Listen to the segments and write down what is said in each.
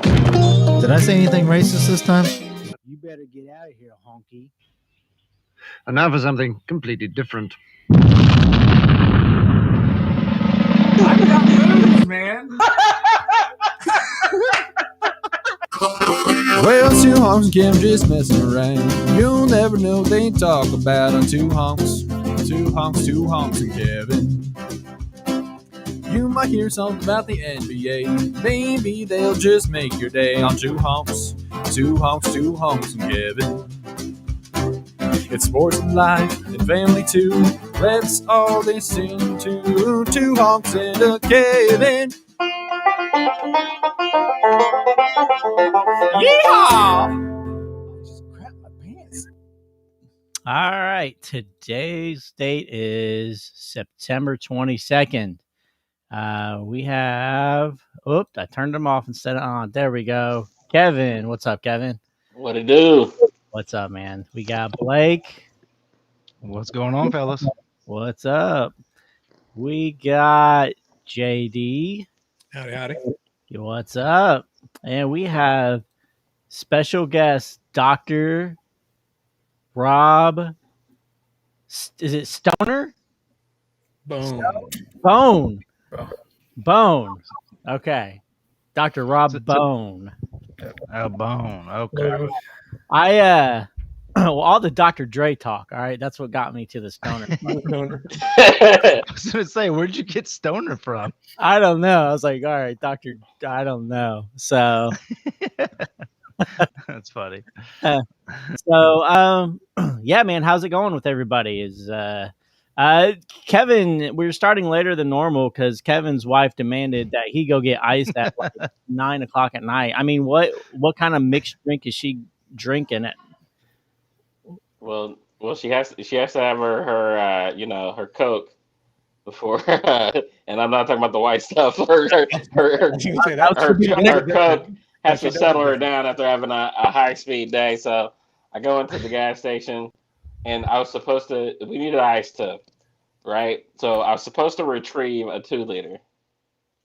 Did I say anything racist this time? You better get out of here, honky. And now for something completely different. I got news, man. Well, two honks and Kim just messing around. You'll never know what they talk about on two honks. Two honks and Kevin. You might hear something about the NBA. Maybe they'll just make your day on two honks. Two honks and Kevin. It's sports and life and family too. Let's all listen to two honks and a Kevin. Yeehaw! Just crap my pants. All right. Today's date is September 22nd. We have, I turned them off instead of on. There we go. Kevin. What's up, Kevin? What it do? What's up, man? We got Blake. What's going on, fellas? What's up? We got JD. Howdy. What's up? And we have special guest Dr. Rob. Is it Stoner? Bone. Bone. Okay. Dr. Rob Bone. Oh, Bone. Okay. Well, all the Dr. Dre talk, all right? That's what got me to the Stoner. I was going to say, where'd you get Stoner from? I don't know. I was like, all right, Dr. I don't know. So, That's funny. Yeah, man, how's it going with everybody? Kevin, we're starting later than normal because Kevin's wife demanded that he go get iced at like 9:00 at night. I mean, what kind of mixed drink is she drinking? well, she has to have her Coke before, and I'm not talking about the white stuff. Her Coke has to settle her down after having a high speed day. So I go into the gas station, and we needed ice too, right? So I was supposed to retrieve a 2 liter.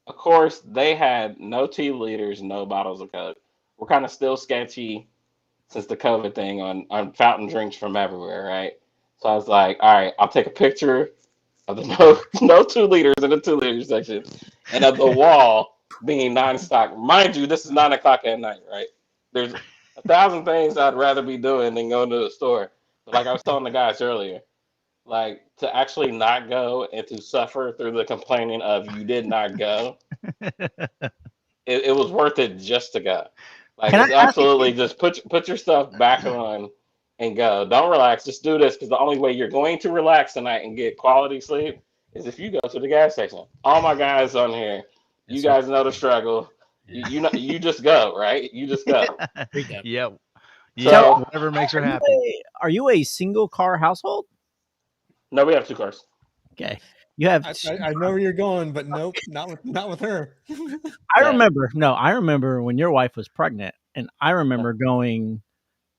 Of course, they had no 2 liters, no bottles of Coke. We're kind of still sketchy since the COVID thing on fountain drinks from everywhere, right? So I was like, all right, I'll take a picture of the no 2 liters in the 2 liter section, and of the wall being non-stock. Mind you, this is 9:00 at night, right? There's 1,000 things I'd rather be doing than going to the store. But like I was telling the guys earlier, like to actually not go and to suffer through the complaining of you did not go, it was worth it just to go. Like it's absolutely just put your stuff back on and go. Don't relax. Just do this because the only way you're going to relax tonight and get quality sleep is if you go to the gas station. All my guys on here, you guys know the struggle. You know, you just go, right? You just go. Yep. So, whatever makes her happy. Are you a single car household? No, we have 2 cars. Okay. You have. I know where you're going, but nope, not with her. I remember when your wife was pregnant, and I remember going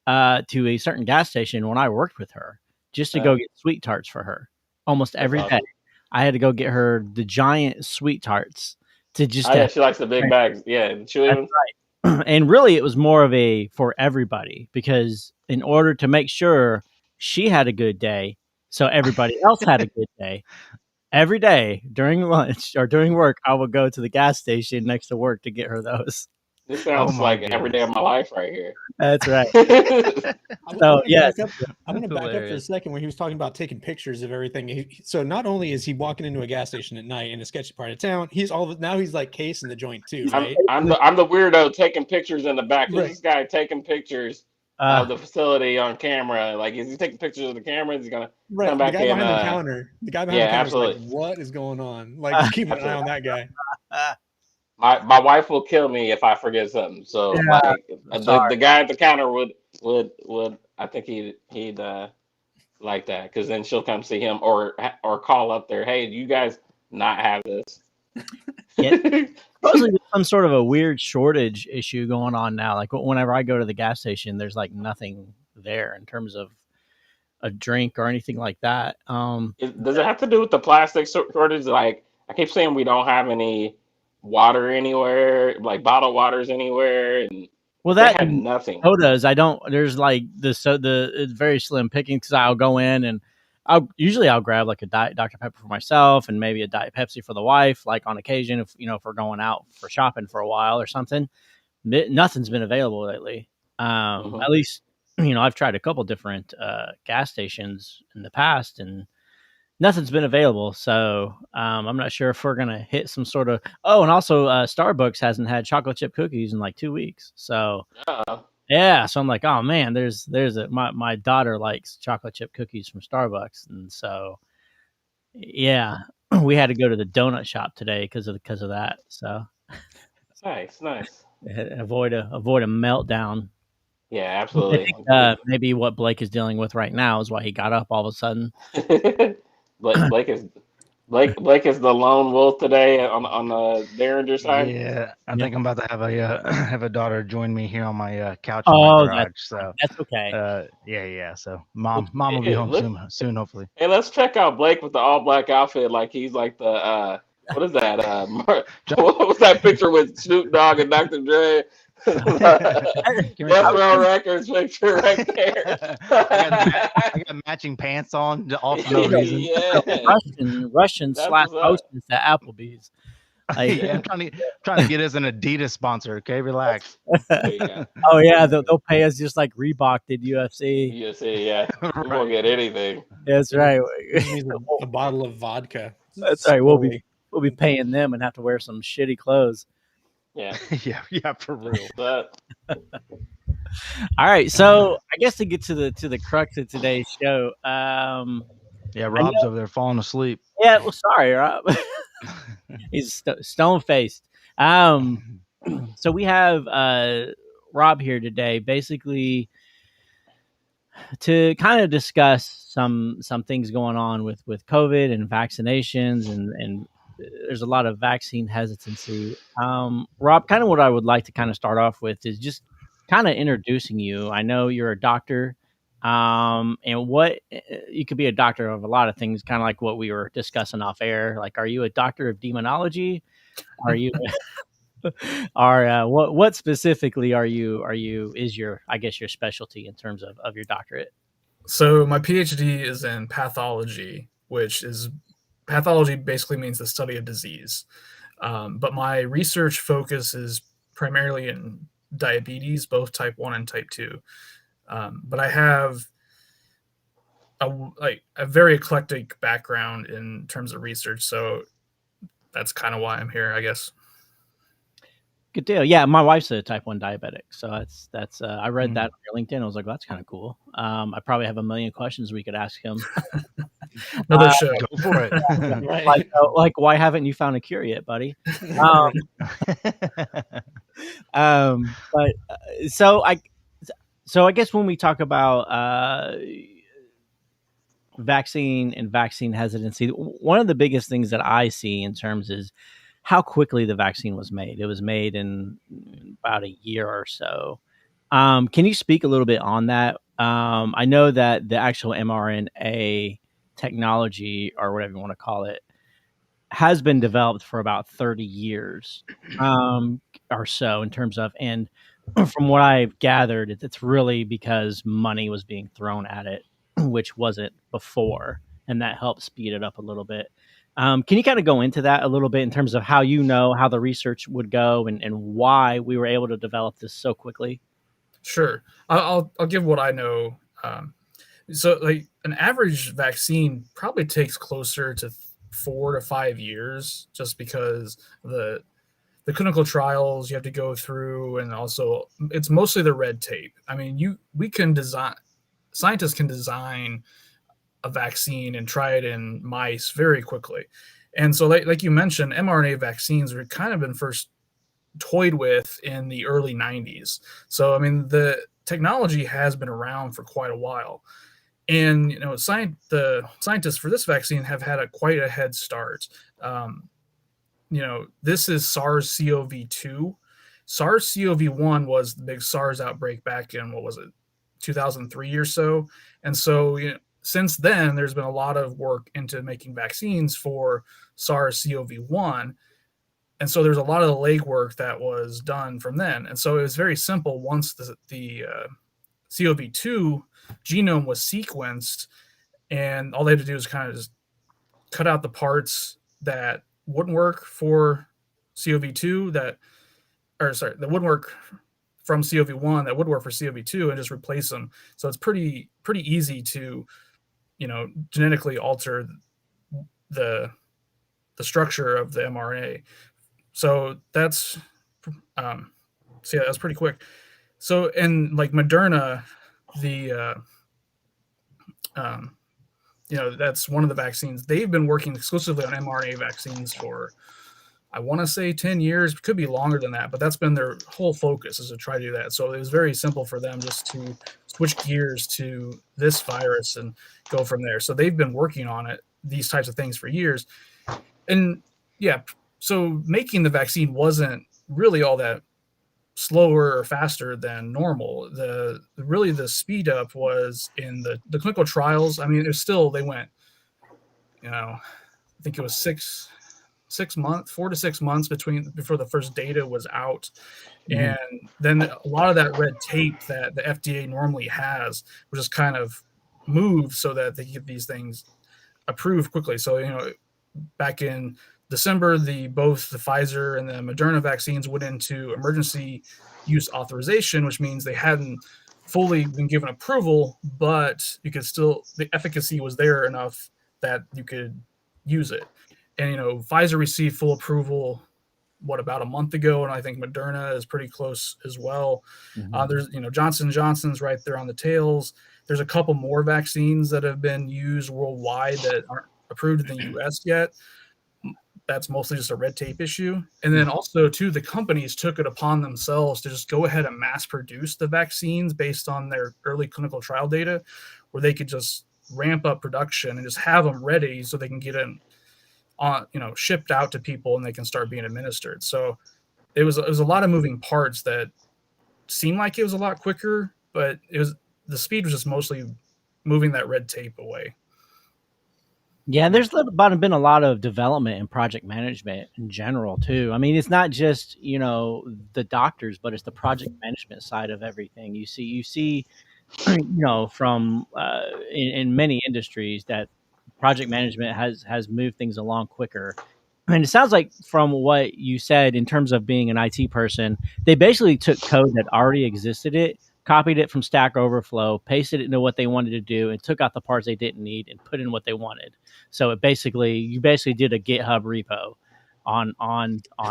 to a certain gas station when I worked with her just to go get sweet tarts for her almost every day. I had to go get her the giant sweet tarts to just. Yeah, she likes the big bags. Yeah, that's right. And really, it was more of a for everybody because in order to make sure she had a good day, so everybody else had a good day. Every day during lunch or during work, I would go to the gas station next to work to get her those. This sounds like every day of my life right here. That's right. So yes, I'm going to back up for a second where he was talking about taking pictures of everything. So not only is he walking into a gas station at night in a sketchy part of town, he's like casing the joint too. Right? I'm the weirdo taking pictures in the back. Right. This guy taking pictures of the facility on camera. Like, is he taking pictures of the camera? Is he gonna come back in? The guy behind the counter absolutely. Is like, what is going on? Like, keep an eye on that guy. My wife will kill me if I forget something. So the guy at the counter would I think he'd like that because then she'll come see him or call up there. Hey, do you guys not have this? Supposedly there's some sort of a weird shortage issue going on now. Like whenever I go to the gas station, there's like nothing there in terms of a drink or anything like that. Does it have to do with the plastic shortage? Like I keep saying we don't have any water anywhere, like bottled waters anywhere, and Well, they that had and nothing. sodas, I don't. There's like the it's very slim picking because I'll go in and I'll grab like a Diet Dr Pepper for myself and maybe a Diet Pepsi for the wife, like on occasion if if we're going out for shopping for a while or something. Nothing's been available lately. At least I've tried a couple different gas stations in the past and nothing's been available. So I'm not sure if we're gonna hit some sort of. Oh, and also Starbucks hasn't had chocolate chip cookies in like 2 weeks. So yeah, so I'm like, oh man, there's my daughter likes chocolate chip cookies from Starbucks, and so yeah, we had to go to the donut shop today because of that. So nice. avoid a meltdown. Yeah, I absolutely. think maybe what Blake is dealing with right now is why he got up all of a sudden. Blake is the lone wolf today on the Derringer side. Yeah, I think I'm about to have a have a daughter join me here on my couch in Oh, my garage. So that's okay. yeah. So mom will be home soon, hopefully. Hey, let's check out Blake with the all black outfit, like he's like the what is that? What was that picture with Snoop Dogg and Dr. Dre? Death Row Records picture right there. I got matching pants on, all for no reason. Yeah. Russian slash hostess at Applebee's. Yeah, I'm trying to get us an Adidas sponsor. Okay, relax. Oh yeah, they'll pay us just like Reebok did UFC. UFC, yeah. We won't get anything. That's right. A bottle of vodka. That's right. We'll be paying them and have to wear some shitty clothes. Yeah. yeah, for real. But all right, so I guess to get to the crux of today's show. Yeah, Rob's over there falling asleep. Yeah, well, sorry, Rob. He's stone faced. So we have Rob here today, basically to kind of discuss some things going on with COVID and vaccinations, and there's a lot of vaccine hesitancy. Rob, kind of what I would like to kind of start off with is just kind of introducing you. I know you're a doctor, and what you could be a doctor of a lot of things, kind of like what we were discussing off air. Like, are you a doctor of demonology? Are you? Or what specifically are you is your, I guess, your specialty in terms of your doctorate? So my PhD is in pathology, which is pathology basically means the study of disease. But my research focus is primarily in diabetes, both type 1 and type 2. But I have a very eclectic background in terms of research. So that's kind of why I'm here, I guess. Good deal. Yeah, my wife's a type 1 diabetic, so that's I read that on your LinkedIn. I was like, well, that's kind of cool. I probably have a million questions we could ask him. Another show. Go for it. like, why haven't you found a cure yet, buddy? But so I guess when we talk about vaccine and vaccine hesitancy, one of the biggest things that I see in terms is how quickly the vaccine was made. It was made in about a year or so. Can you speak a little bit on that? I know that the actual mRNA technology, or whatever you want to call it, has been developed for about 30 years or so in terms of, and from what I've gathered, it's really because money was being thrown at it, which wasn't before, and that helped speed it up a little bit. Can you kind of go into that a little bit in terms of how how the research would go and why we were able to develop this so quickly? Sure. I'll give what I know. So like an average vaccine probably takes closer to 4 to 5 years, just because the clinical trials you have to go through, and also it's mostly the red tape. I mean, scientists can design a vaccine and try it in mice very quickly. And so like you mentioned, mRNA vaccines were kind of been first toyed with in the early 90s. So, I mean, the technology has been around for quite a while. And, the scientists for this vaccine have had quite a head start. This is SARS-CoV-2. SARS-CoV-1 was the big SARS outbreak back in, 2003 or so. And so, since then, there's been a lot of work into making vaccines for SARS-CoV-1. And so there's a lot of the legwork that was done from then. And so it was very simple once the CoV2 genome was sequenced, and all they had to do is kind of just cut out the parts that wouldn't work for CoV2 that wouldn't work from CoV1 that would work for CoV2 and just replace them. So it's pretty easy to, genetically alter the structure of the mRNA. So that's that's pretty quick. So, and like Moderna, that's one of the vaccines. They've been working exclusively on mRNA vaccines for, I want to say 10 years, could be longer than that, but that's been their whole focus, is to try to do that. So it was very simple for them just to switch gears to this virus and go from there. So they've been working on these types of things for years. And yeah, so making the vaccine wasn't really all that slower or faster than normal. The speed up was in the clinical trials. I mean, it was still, they went, I think it was 4 to 6 months before the first data was out. Mm-hmm. And then a lot of that red tape that the FDA normally has was just kind of moved so that they get these things approved quickly. So, back in December, both the Pfizer and the Moderna vaccines went into emergency use authorization, which means they hadn't fully been given approval, but the efficacy was there enough that you could use it. And, Pfizer received full approval, about a month ago, and I think Moderna is pretty close as well. Mm-hmm. There's, Johnson & Johnson's right there on the tails. There's a couple more vaccines that have been used worldwide that aren't approved in the U.S. yet. That's mostly just a red tape issue. And then also, too, the companies took it upon themselves to just go ahead and mass produce the vaccines based on their early clinical trial data, where they could just ramp up production and just have them ready so they can get them shipped out to people and they can start being administered. So it was a lot of moving parts that seemed like it was a lot quicker, but the speed was just mostly moving that red tape away. Yeah, there's been a lot of development in project management in general too. I mean, it's not just the doctors, but it's the project management side of everything. You see, from in many industries that project management has moved things along quicker. And it sounds like from what you said in terms of being an IT person, they basically took code that already existed, copied it from Stack Overflow, pasted it into what they wanted to do, and took out the parts they didn't need and put in what they wanted. So you basically did a GitHub repo on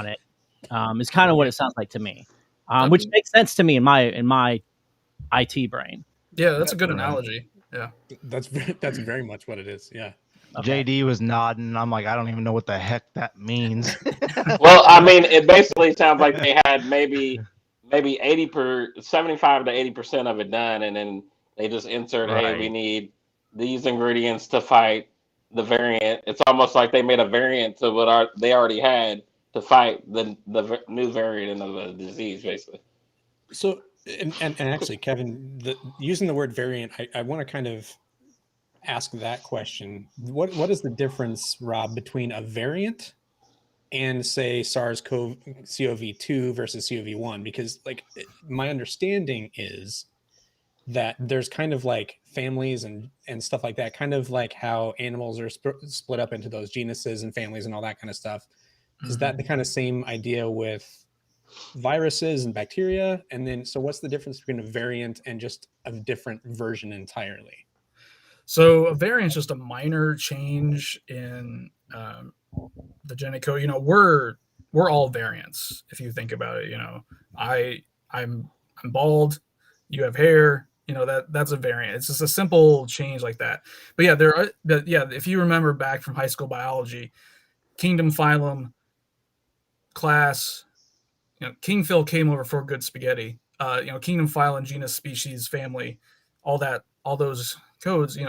it. It's kind of what it sounds like to me, which makes sense to me in my IT brain. Yeah, that's a good analogy. Yeah, that's very much what it is. Yeah. Okay. JD was nodding. I'm like, I don't even know what the heck that means. Well, I mean, it basically sounds like they had maybe 75 to 80% of it done, and then they just insert, hey, we need these ingredients to fight the variant. It's almost like they made a variant to what they already had to fight the new variant of the disease, basically. So, and actually, Kevin, using the word variant, I want to kind of ask that question. What is the difference, Rob, between a variant and say SARS-CoV-2 versus CoV-1? Because my understanding is that there's kind of like families and stuff like that, kind of like how animals are split up into those genuses and families and all that kind of stuff. Mm-hmm. Is that the kind of same idea with viruses and bacteria? And then, so what's the difference between a variant and just a different version entirely? So a variant is just a minor change in the genetic code. We're all variants if you think about it. I'm bald, you have hair. That's a variant. It's just a simple change like that. But yeah, if you remember back from high school biology, kingdom, phylum, class. King Phil came over for good spaghetti. Kingdom, phylum, genus, species, family, all those codes.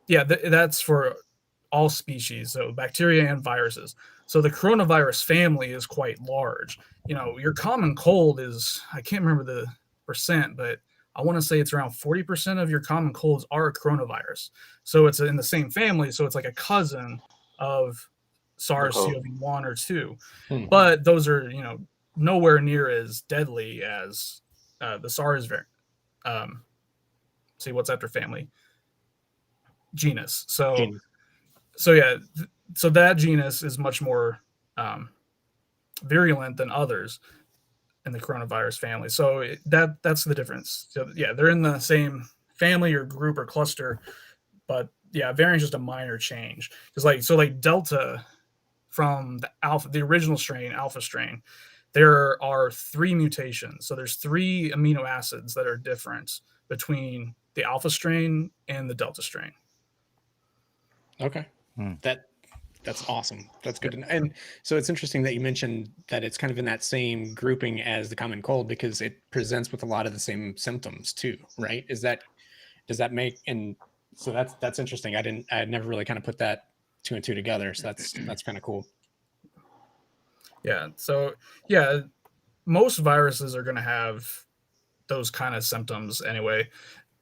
That's for all species, so bacteria and viruses. So the coronavirus family is quite large. Your common cold is, I can't remember the percent, but I want to say it's around 40% of your common colds are coronavirus. So it's in the same family. So it's like a cousin of SARS-CoV-1 or 2, but those are nowhere near as deadly as the SARS variant. See what's after family genus. So that genus is much more virulent than others in the coronavirus family. So that's the difference. So yeah, they're in the same family or group or cluster, but yeah, variant is just a minor change. Because like Delta from the original strain, Alpha strain, there are 3 mutations. So there's 3 amino acids that are different between the Alpha strain and the Delta strain. Okay. That's awesome. That's good to know. And so it's interesting that you mentioned that it's kind of in that same grouping as the common cold because it presents with a lot of the same symptoms too, right? Does that make, and so that's interesting. I had never really kind of put that 2 and 2 together. So that's kind of cool. Yeah. So yeah, most viruses are going to have those kind of symptoms anyway,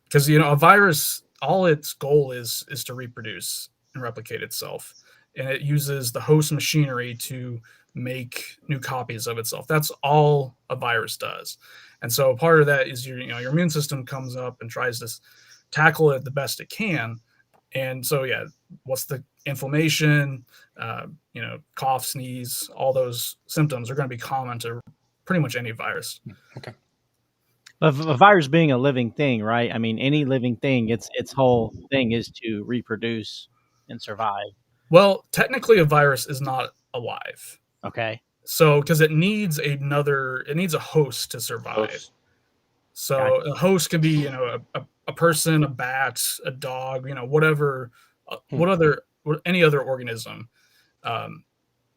because a virus, all its goal is to reproduce and replicate itself, and it uses the host machinery to make new copies of itself. That's all a virus does. And so part of that is your immune system comes up and tries to tackle it the best it can. And so yeah, what's the inflammation, cough, sneeze, all those symptoms are going to be common to pretty much any virus. Okay. A virus being a living thing, right? I mean, any living thing, its whole thing is to reproduce and survive. Well, technically a virus is not alive. Okay. So, because it needs a host to survive. So gotcha. A host could be, a person, a bat, a dog, whatever, any other organism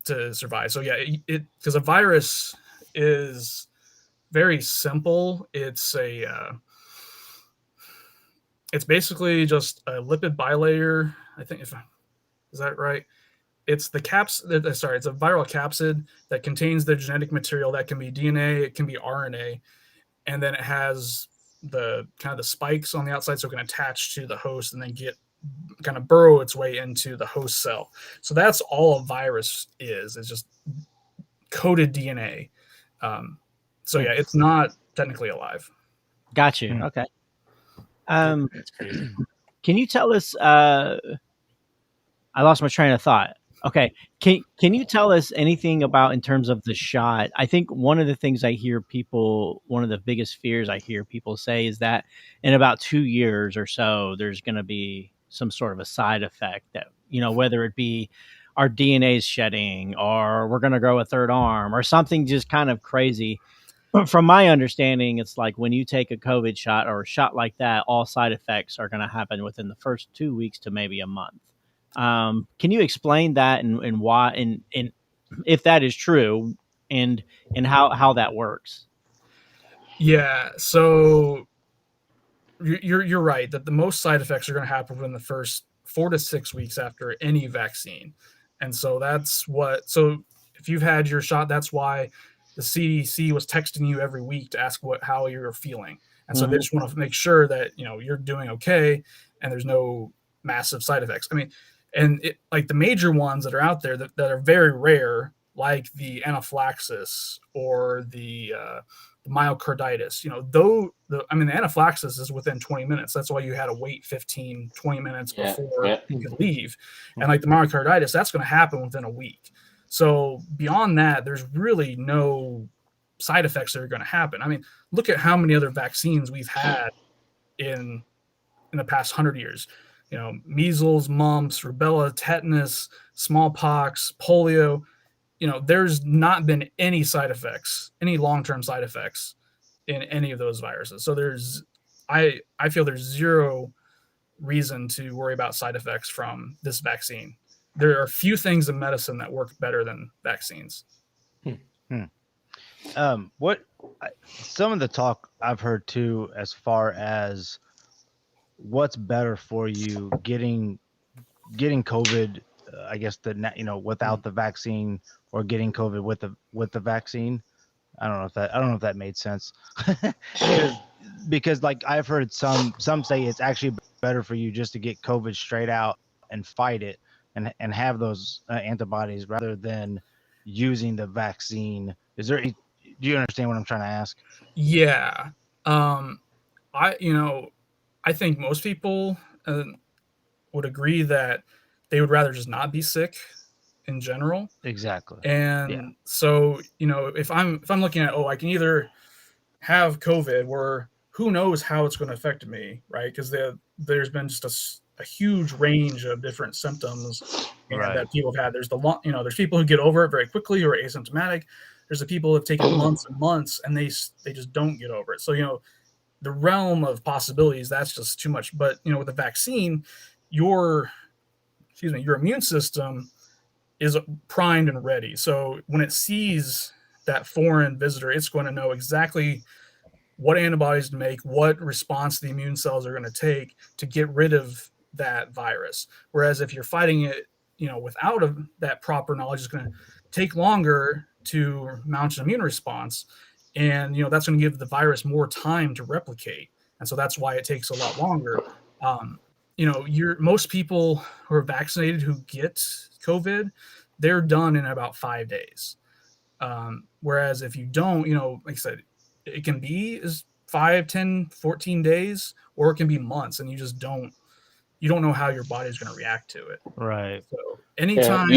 to survive. So yeah, because a virus is very simple. It's basically just a lipid bilayer. I think is that right? It's the it's a viral capsid that contains the genetic material that can be DNA, it can be RNA, and then it has the kind of the spikes on the outside so it can attach to the host and then kind of burrow its way into the host cell. So that's all a virus is. It's just coded DNA. So yeah, it's not technically alive. Got you. Okay. That's crazy. Can you tell us? I lost my train of thought. Okay. Can you tell us anything about in terms of the shot? I think one of the things one of the biggest fears I hear people say is that in about 2 years or so, there's going to be some sort of a side effect that, whether it be our DNA is shedding or we're going to grow a third arm or something just kind of crazy. But from my understanding, it's like when you take a COVID shot or a shot like that, all side effects are going to happen within the first 2 weeks to maybe a month. Can you explain that and why, and if that is true and how that works? Yeah. So you're right that the most side effects are going to happen within the first 4 to 6 weeks after any vaccine. And so so if you've had your shot, that's why the CDC was texting you every week to ask how you're feeling. And so they just want to make sure that, you're doing okay and there's no massive side effects. I mean, and like the major ones that are out there that are very rare, like the anaphylaxis or the myocarditis, the anaphylaxis is within 20 minutes. That's why you had to wait 15, 20 minutes before you could leave. And like the myocarditis, that's going to happen within a week. So beyond that, there's really no side effects that are going to happen. I mean, look at how many other vaccines we've had in the past 100 years. Measles, mumps, rubella, tetanus, smallpox, polio. There's not been any side effects, any long-term side effects in any of those viruses. So I feel there's zero reason to worry about side effects from this vaccine. There are few things in medicine that work better than vaccines. Some of the talk I've heard too, as far as what's better for you, getting COVID, I guess without the vaccine, or getting COVID with the vaccine. I don't know if that made sense. because like I've heard some say it's actually better for you just to get COVID straight out and fight it and have those antibodies rather than using the vaccine. Do you understand what I'm trying to ask? Yeah. I think most people would agree that they would rather just not be sick in general. Exactly. And so, if I'm looking at, I can either have COVID, where who knows how it's going to affect me, right? Because there's been just a huge range of different symptoms and that people have had. There's there's people who get over it very quickly or asymptomatic. There's the people who have taken months and months and they just don't get over it. So, the realm of possibilities, that's just too much. But, with the vaccine, your immune system is primed and ready. So when it sees that foreign visitor, it's going to know exactly what antibodies to make, what response the immune cells are going to take to get rid of that virus. Whereas if you're fighting it, without that proper knowledge, it's going to take longer to mount an immune response. And, that's going to give the virus more time to replicate. And so that's why it takes a lot longer. Most people who are vaccinated who get COVID, they're done in about 5 days. Whereas if you don't, like I said, it can be as 5, 10, 14 days, or it can be months, and you don't know how your body's going to react to it. Right. So anytime,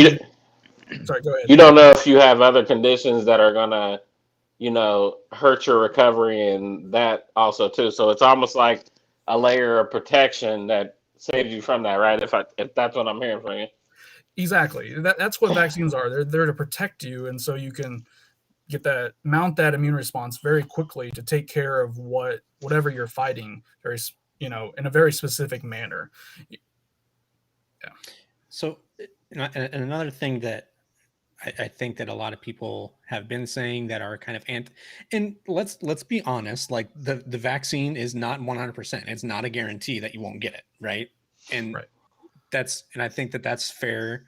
sorry, go ahead. You don't know if you have other conditions that are going to, hurt your recovery, and that also too. So it's almost like a layer of protection that saves you from that, right? If that's what I'm hearing from you. Exactly. That's what vaccines are. They're there to protect you, and so you can mount that immune response very quickly to take care of whatever you're fighting, in a very specific manner. Yeah. So, and another thing that I think that a lot of people have been saying that are kind of and let's be honest, like the vaccine is not 100%. It's not a guarantee that you won't get it, right? And right. And I think that that's fair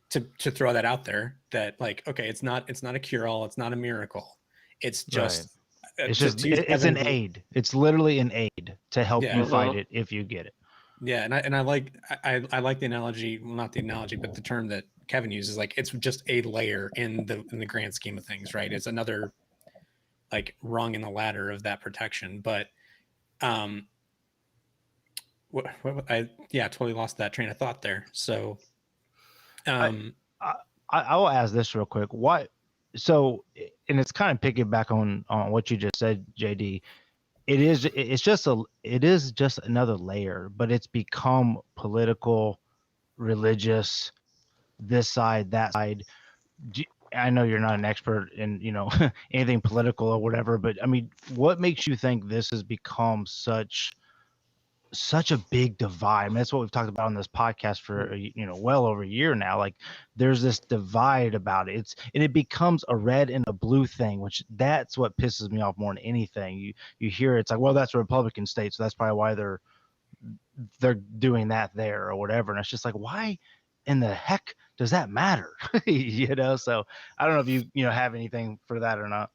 to throw that out there, that like, okay, it's not a cure-all, it's not a miracle. It's just it's an aid. It's literally an aid to help you fight it if you get it. Yeah, and I like the analogy, well, not the analogy, but the term that Kevin uses, like it's just a layer in the grand scheme of things, right? It's another like rung in the ladder of that protection. But I totally lost that train of thought there. So I will ask this real quick. So, and it's kind of piggyback on what you just said, JD. It is just another layer, but it's become political, religious, this side, that side. I know you're not an expert in, anything political or whatever, but I mean, what makes you think this has become such a big divide? I mean, that's what we've talked about on this podcast for well over a year now. Like there's this divide about it. And it becomes a red and a blue thing, which that's what pisses me off more than anything. You hear it's like, well, that's a Republican state, so that's probably why they're doing that there or whatever. And it's just like, why in the heck does that matter? So I don't know if you have anything for that or not.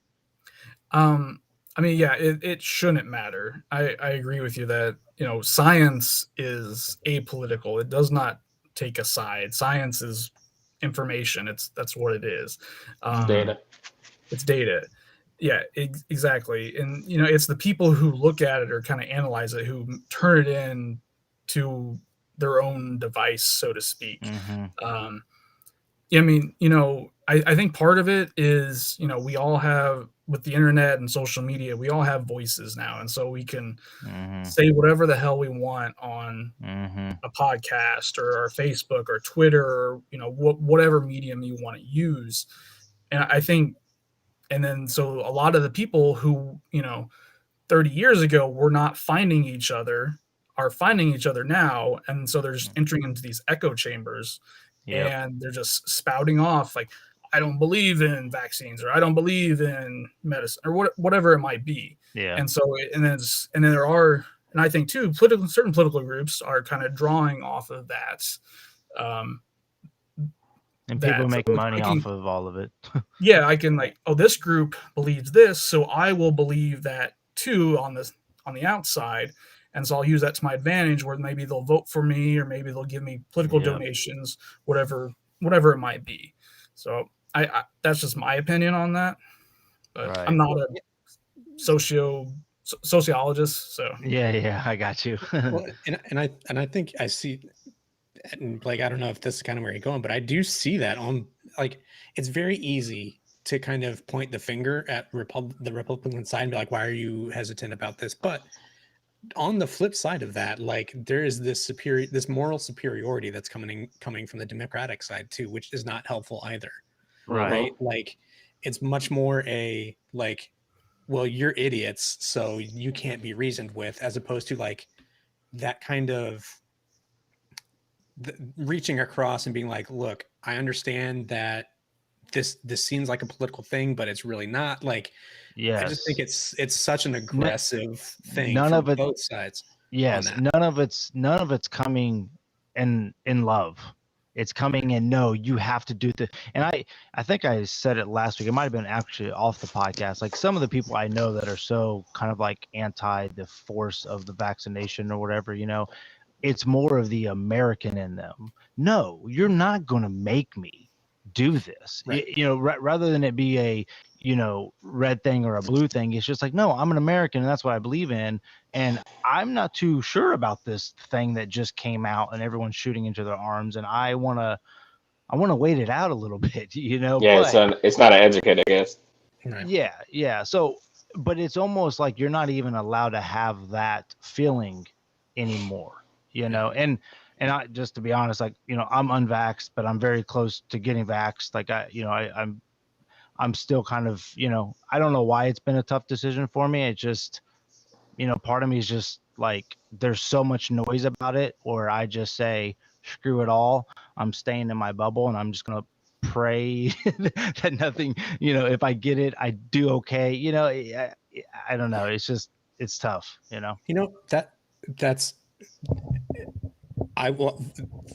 I mean, yeah, it shouldn't matter. I agree with you that, science is apolitical. It does not take a side. Science is information. That's what it is. Data. It's data. Yeah, exactly. And, it's the people who look at it or kind of analyze it who turn it in to their own device, so to speak. Mm-hmm. I mean, I think part of it is, we all have, with the internet and social media, we all have voices now. And so we can say whatever the hell we want on a podcast or our Facebook or Twitter or, whatever medium you want to use. And I think, and then so a lot of the people who, 30 years ago were not finding each other are finding each other now. And so they're just entering into these echo chambers. Yep. And they're just spouting off like, I don't believe in vaccines, or I don't believe in medicine, or whatever it might be. Yeah. And so, and then there are, and I think too, certain political groups are kind of drawing off of that. And people make money off of all of it. Yeah, I can this group believes this, so I will believe that too on the outside. And so I'll use that to my advantage, where maybe they'll vote for me, or maybe they'll give me political donations, whatever it might be. So I that's just my opinion on that. But I'm not a sociologist, so Yeah, I got you. Well, and I think I see, and like, I don't know if this is kind of where you're going, but I do see that on, like, it's very easy to kind of point the finger at the Republican side and be like, why are you hesitant about this? But on the flip side of that, like, there is this moral superiority that's coming from the Democratic side too, which is not helpful either. Right? Like, it's much more a, like, well, you're idiots, so you can't be reasoned with, as opposed to like that kind of reaching across and being like, look, I understand that this seems like a political thing, but it's really not. Like, I just think it's such an aggressive thing from both sides. Yes, none of it's coming in love. It's coming in, no, you have to do this. And I think I said it last week. It might have been actually off the podcast. Like, some of the people I know that are so kind of like anti the force of the vaccination or whatever, it's more of the American in them. No, you're not going to make me do this. Right. Rather than it be a, red thing or a blue thing, it's just like, no, I'm an American and that's what I believe in. And I'm not too sure about this thing that just came out and everyone's shooting into their arms. And I want to wait it out a little bit, Yeah, but it's not an educated guess. Right. Yeah. So, but it's almost like you're not even allowed to have that feeling anymore, and I, just to be honest, like, I'm unvaxxed, but I'm very close to getting vaxxed. Like, I'm still kind of, I don't know why it's been a tough decision for me. It just, part of me is just like, there's so much noise about it, or I just say, screw it all. I'm staying in my bubble and I'm just going to pray that nothing, if I get it, I do okay. I don't know. It's just, it's tough, that's, I will,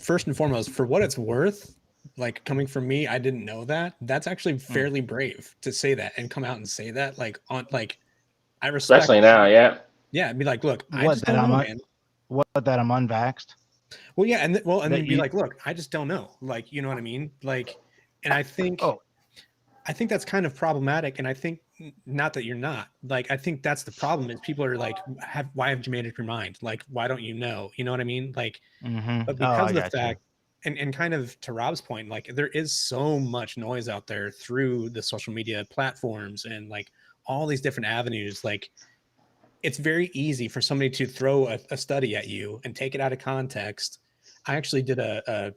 first and foremost, for what it's worth, like, coming from me, I didn't know that. That's actually fairly brave to say that and come out and say that, like, on, like, I respect, especially now. Yeah, be like, look, I what, just that don't know, I'm man. what, that I'm unvaxxed? Well, yeah, and That then be you- like, look, I just don't know. Like, you know what I mean? Like, and I think that's kind of problematic. And I think, not that you're not, like, I think that's the problem, is people are like, why haven't you made up your mind? Like, why don't you know? You know what I mean? Like, but because of the fact, and kind of to Rob's point, like, there is so much noise out there through the social media platforms and like all these different avenues. Like, it's very easy for somebody to throw a study at you and take it out of context. I actually did a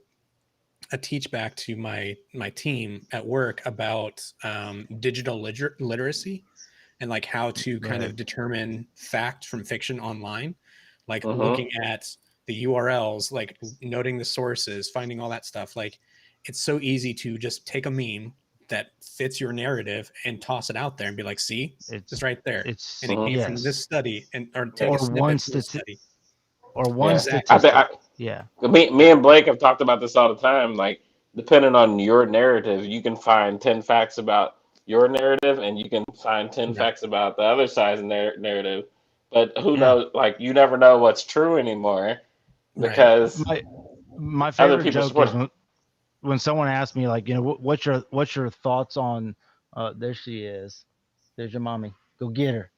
teach back to my team at work about digital literacy and like how to kind of determine fact from fiction online, like looking at the URLs, like noting the sources, finding all that stuff. Like, it's so easy to just take a meme that fits your narrative and toss it out there and be like, see, it's right there. And it came from this study, or take a snippet from this study. Or one statistic. Me and Blake have talked about this all the time. Like, depending on your narrative, you can find 10 facts about your narrative, and you can find 10 facts about the other side's narrative. But who knows? Like, you never know what's true anymore, because my favorite joke is when someone asks me, like, what's your thoughts on? There she is. There's your mommy. Go get her.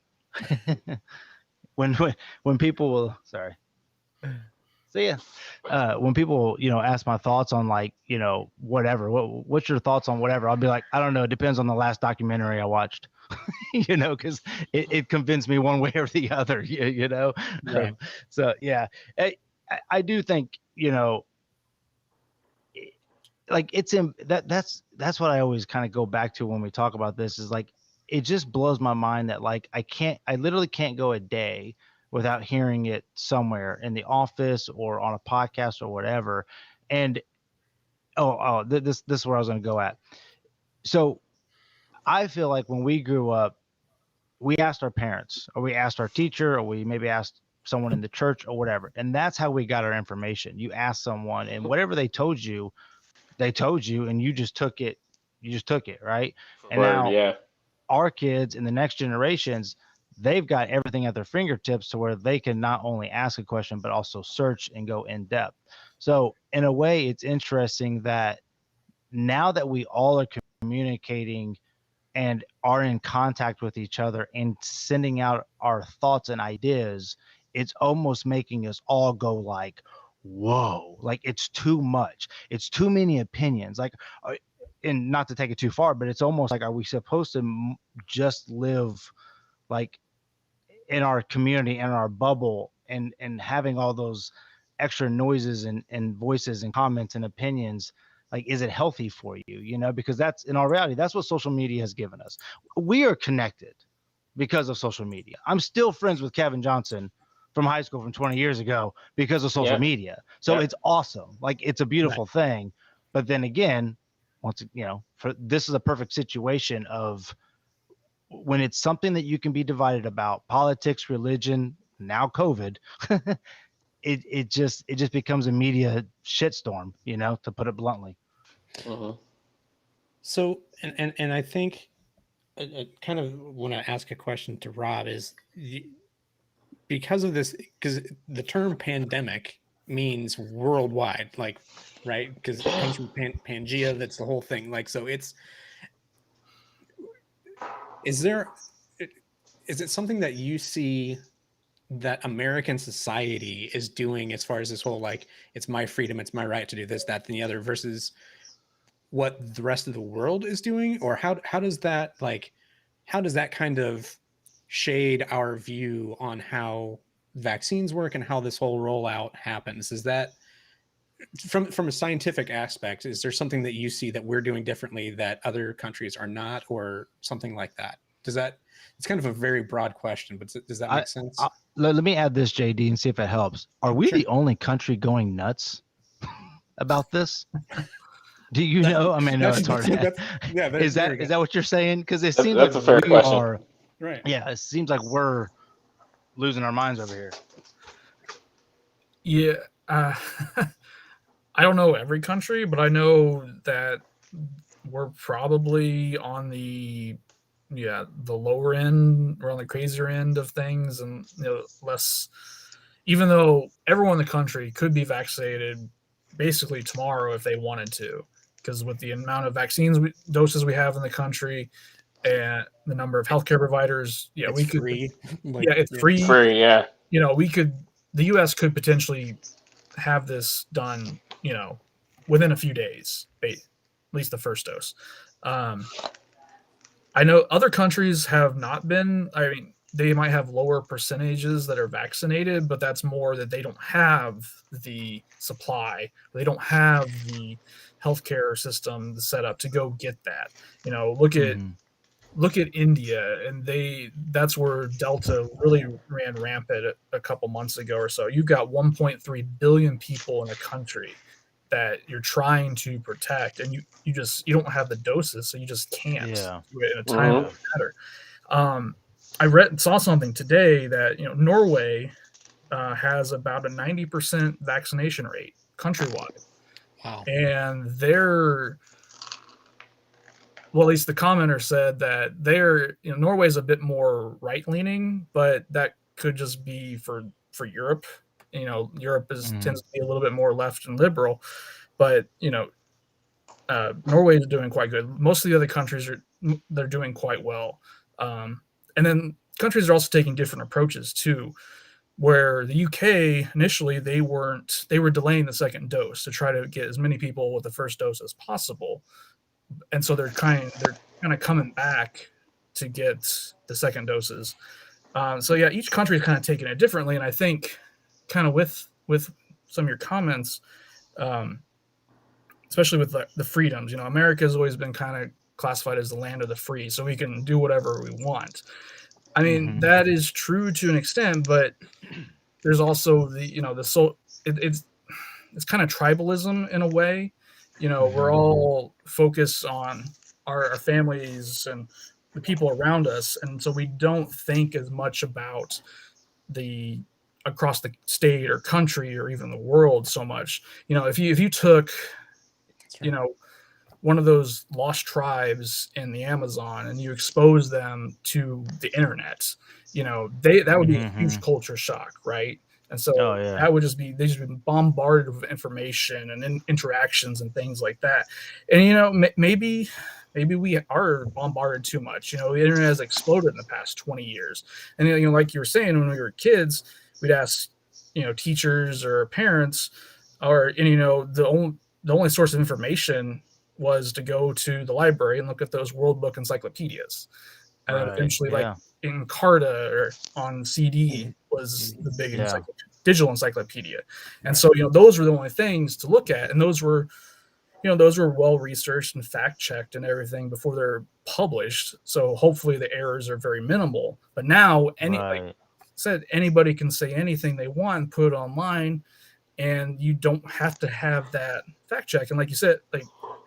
when people will, sorry. So yeah, when people, ask my thoughts on, like, whatever, what's your thoughts on whatever, I'll be like, I don't know. It depends on the last documentary I watched, because it convinced me one way or the other, Right. So yeah, I do think, like, it's in that's what I always kind of go back to when we talk about this, is like, it just blows my mind that, like, I literally can't go a day without hearing it somewhere in the office or on a podcast or whatever. And this is where I was going to go at. So I feel like when we grew up, we asked our parents, or we asked our teacher, or we maybe asked someone in the church or whatever. And that's how we got our information. You asked someone, and whatever they told you, and you just took it. Right. And now our kids and the next generations, they've got everything at their fingertips to where they can not only ask a question, but also search and go in depth. So in a way, it's interesting that now that we all are communicating and are in contact with each other and sending out our thoughts and ideas, it's almost making us all go like, whoa, like it's too much. It's too many opinions. Like, and not to take it too far, but it's almost like, are we supposed to just live like in our community, in our bubble, and having all those extra noises and voices and comments and opinions? Like, is it healthy for you? You know, because that's, in our reality, that's what social media has given us. We are connected because of social media. I'm still friends with Kevin Johnson from high school from 20 years ago because of social media. So it's awesome. Like, it's a beautiful thing. But then again, once, you know, this is a perfect situation of when it's something that you can be divided about, politics, religion, now COVID, it just becomes a media shitstorm, you know, to put it bluntly. So, and I think I kind of want to ask a question to Rob is because of this, because the term pandemic means worldwide, like, right? Because it comes from Pangea, that's the whole thing. Like, so is it something that you see that American society is doing as far as this whole, like, it's my freedom, it's my right to do this, that, and the other, versus what the rest of the world is doing? Or how does that kind of shade our view on how vaccines work and how this whole rollout happens? Is that from a scientific aspect, is there something that you see that we're doing differently that other countries are not, or something like that? It's kind of a very broad question, but does that make sense? Let me add this, JD, and see if it helps. Are we the only country going nuts about this? Do you know? I mean, I know it's hard. Is that what you're saying? Because it seems that's like a fair we question. are. Right. Yeah, it seems like we're losing our minds over here. Yeah. I don't know every country, but I know that we're probably on the lower end, we're on the crazier end of things, and less. Even though everyone in the country could be vaccinated basically tomorrow if they wanted to, because with the amount of doses we have in the country and the number of healthcare providers, we could. Free. It's free. Free, yeah. The U.S. could potentially have this done, within a few days, at least the first dose. I know other countries have not been. I mean, they might have lower percentages that are vaccinated, but that's more that they don't have the supply. They don't have the healthcare system set up to go get that. Look at India, and that's where Delta really ran rampant a couple months ago or so. You've got 1.3 billion people in a country that you're trying to protect, and you don't have the doses, so you just can't do it in a timely manner. I saw something today that Norway has about a 90% vaccination rate countrywide. Wow. And at least the commenter said that Norway's a bit more right leaning, but that could just be for Europe. Europe tends to be a little bit more left and liberal, but Norway is doing quite good. Most of the other countries they're doing quite well. And then countries are also taking different approaches too, where the UK initially they were delaying the second dose to try to get as many people with the first dose as possible. And so they're kind of coming back to get the second doses. So yeah, each country is kind of taking it differently. And I think kind of with some of your comments, especially with the freedoms, America has always been kind of classified as the land of the free, so we can do whatever we want. I mean, that is true to an extent, but there's also it's kind of tribalism in a way. We're all focused on our families and the people around us, and so we don't think as much about across the state or country or even the world so much. If you took one of those lost tribes in the Amazon and you expose them to the internet that would be a huge culture shock, right? And so that would just be, they just be bombarded with information and interactions and things like that. And maybe we are bombarded too much. The internet has exploded in the past 20 years. And like you were saying, when we were kids, we'd ask teachers or parents, the only source of information was to go to the library and look at those World Book encyclopedias. And then eventually, like Encarta or on CD was the big digital encyclopedia. And so, those were the only things to look at. And those were well researched and fact checked and everything before they're published. So hopefully the errors are very minimal. But now, like I said, anybody can say anything they want and put it online, and you don't have to have that fact check. And like you said, like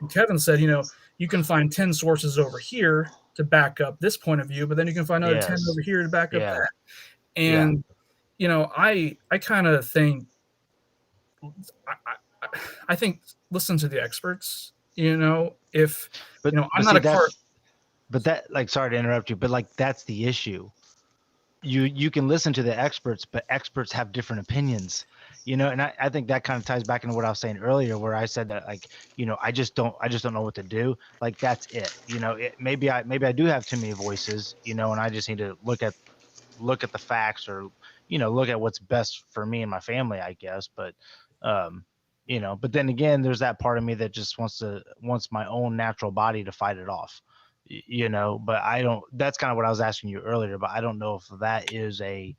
Kevin said, you can find 10 sources over here to back up this point of view, but then you can find another 10 over here to back up that. And I kind of think I think listen to the experts. I'm not a car. But that, like, sorry to interrupt you, but like that's the issue. You can listen to the experts, but experts have different opinions. And I think that kind of ties back into what I was saying earlier, where I said that, like, I just don't know what to do. Like, that's it. Maybe I do have too many voices, and I just need to look at the facts, or, look at what's best for me and my family, I guess. But, but then again, there's that part of me that just wants my own natural body to fight it off, but I don't, that's kind of what I was asking you earlier, but I don't know if that is a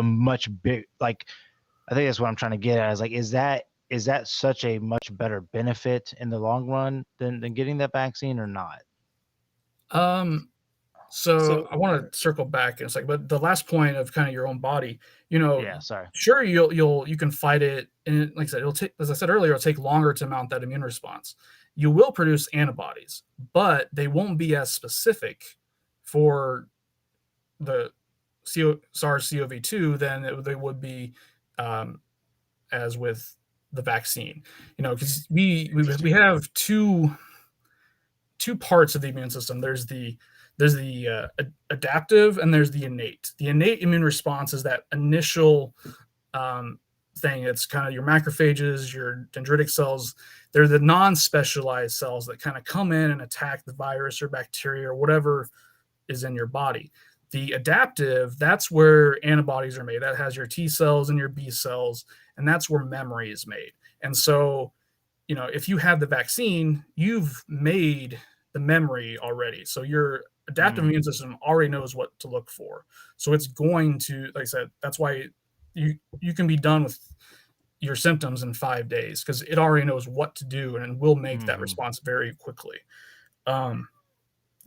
much big, like, I think that's what I'm trying to get at, is like, is that such a much better benefit in the long run than getting that vaccine, or not? So I want to circle back in a second, but the last point of kind of your own body, sorry. Sure, you can fight it, and like I said, as I said earlier, it'll take longer to mount that immune response. You will produce antibodies, but they won't be as specific for the SARS-CoV-2 than they would be as with the vaccine. Because we have two parts of the immune system. There's the adaptive, and there's the innate. The innate immune response is that initial thing. It's kind of your macrophages, your dendritic cells. They're the non-specialized cells that kind of come in and attack the virus or bacteria or whatever is in your body. The adaptive, that's where antibodies are made. That has your T cells and your B cells, and that's where memory is made. And so, if you have the vaccine, you've made the memory already. So your adaptive immune system already knows what to look for. So it's going to, like I said, that's why you can be done with your symptoms in 5 days, because it already knows what to do and will make that response very quickly. I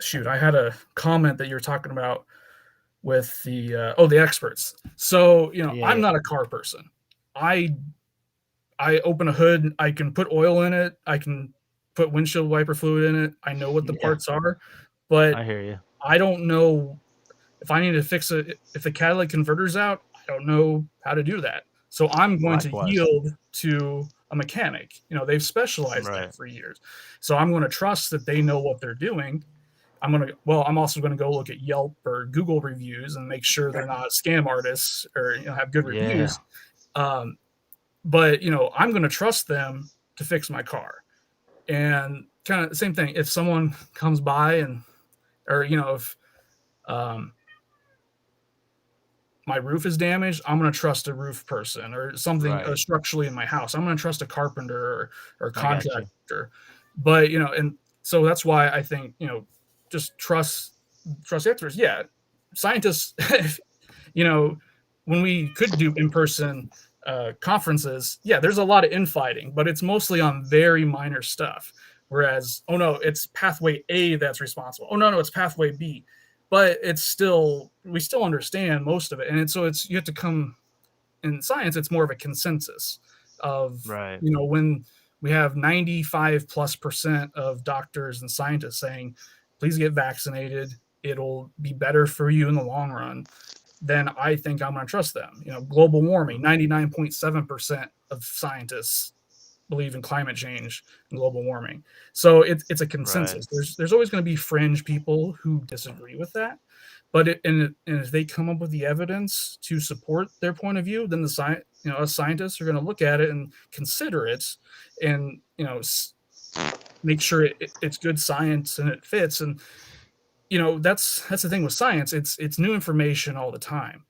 had a comment that you were talking about with the experts. So, I'm not a car person. I open a hood, I can put oil in it, I can put windshield wiper fluid in it. I know what the parts are, but I hear you. I don't know if I need to fix it. If the catalytic converter's out, I don't know how to do that. So I'm going to yield to a mechanic. They've specialized that for years. So I'm going to trust that they know what they're doing. I'm also going to go look at Yelp or Google reviews and make sure they're not scam artists or have good reviews. But I'm going to trust them to fix my car. And kind of the same thing. If someone comes by if my roof is damaged, I'm going to trust a roof person, or something structurally in my house. I'm going to trust a carpenter or contractor. But and so that's why I think just trust experts. Yeah, scientists. When we could do in-person conferences, there's a lot of infighting, but it's mostly on very minor stuff. Whereas, oh no, it's pathway A that's responsible. Oh no, it's pathway B. But we still understand most of it. And you have to come in science, it's more of a consensus of, when we have 95+% of doctors and scientists saying, please get vaccinated, it'll be better for you in the long run, then I think I'm going to trust them. Global warming, 99.7% of scientists believe in climate change and global warming. So it's a consensus. There's always going to be fringe people who disagree with that. But and if they come up with the evidence to support their point of view, then us scientists are going to look at it and consider it, and make sure it's good science and it fits. And that's the thing with science. It's new information all the time.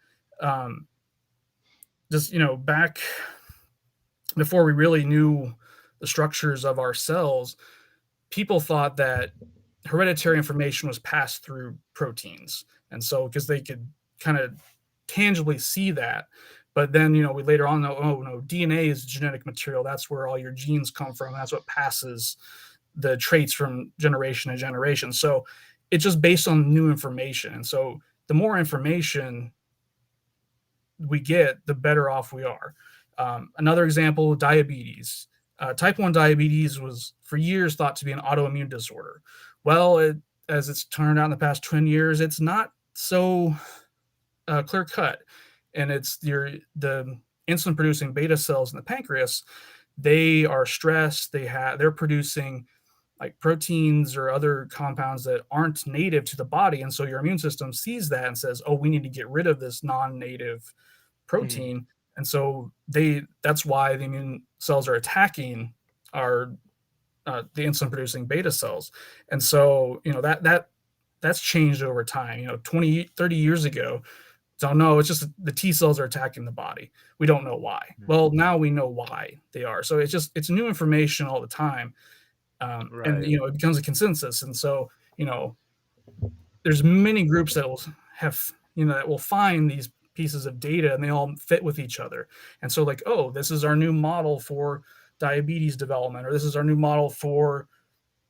Just back before we really knew the structures of our cells, people thought that hereditary information was passed through proteins, and so because they could kind of tangibly see that. But then we later on know, oh no, DNA is genetic material. That's where all your genes come from. That's what passes the traits from generation to generation. So it's just based on new information. And so the more information we get, the better off we are. Another example, diabetes. Type 1 diabetes was for years thought to be an autoimmune disorder. Well, as it's turned out in the past 10 years, it's not so clear cut. And it's the insulin producing beta cells in the pancreas. They are stressed. They're producing like proteins or other compounds that aren't native to the body. And so your immune system sees that and says, oh, we need to get rid of this non-native protein. Mm-hmm. And so that's why the immune cells are attacking the insulin producing beta cells. And so, that's changed over time. 20, 30 years ago, don't know. It's just the T cells are attacking the body. We don't know why. Mm-hmm. Well, now we know why they are. So it's new information all the time. Right. And, it becomes a consensus. And so, there's many groups that will have, that will find these pieces of data and they all fit with each other. And so like, oh, this is our new model for diabetes development, or this is our new model for,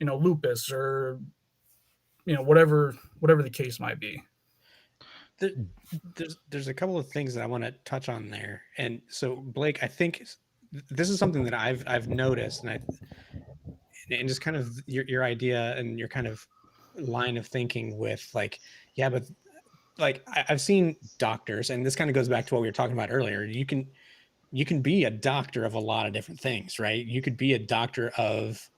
lupus, or, whatever the case might be. There's a couple of things that I want to touch on there. And so Blake, I think this is something that I've noticed, and just kind of your idea and your kind of line of thinking with like, yeah, but like I've seen doctors, and this kind of goes back to what we were talking about earlier. You can be a doctor of a lot of different things, right? You could be a doctor of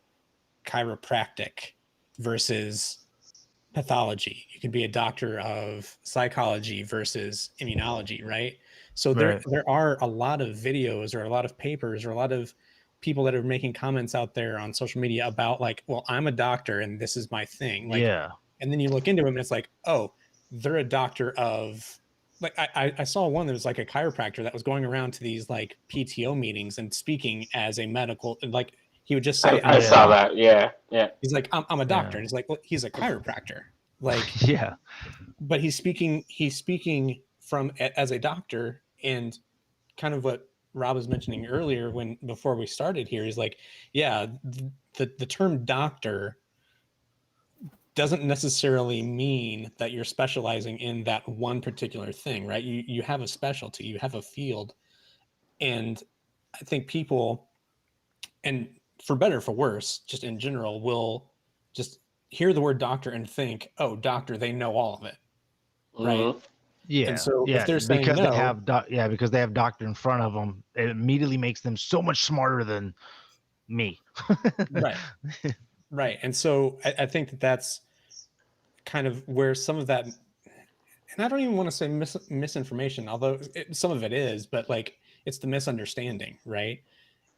chiropractic versus pathology. You can be a doctor of psychology versus immunology, right? So there are a lot of videos or a lot of papers or a lot of people that are making comments out there on social media about like, well, I'm a doctor and this is my thing. Like, yeah. And then you look into them and it's like, oh, they're a doctor of, like, I saw one that was like a chiropractor that was going around to these like PTO meetings and speaking as a medical, like he would just say, I saw that. Yeah. He's like, I'm a doctor. Yeah. And he's like, well, he's a chiropractor. Like, yeah, but he's speaking from as a doctor, and kind of what Rob was mentioning earlier before we started here is like, yeah, the term doctor doesn't necessarily mean that you're specializing in that one particular thing, right? You have a specialty, you have a field. And I think people, and for better or for worse, just in general, will just hear the word doctor and think, oh, doctor, they know all of it. Right. Mm-hmm. Yeah. And so if they're saying because no, because they have doctor in front of them, it immediately makes them so much smarter than me. Right. Right. And so I think that's kind of where some of that, and I don't even want to say misinformation, although some of it is, but like it's the misunderstanding. Right.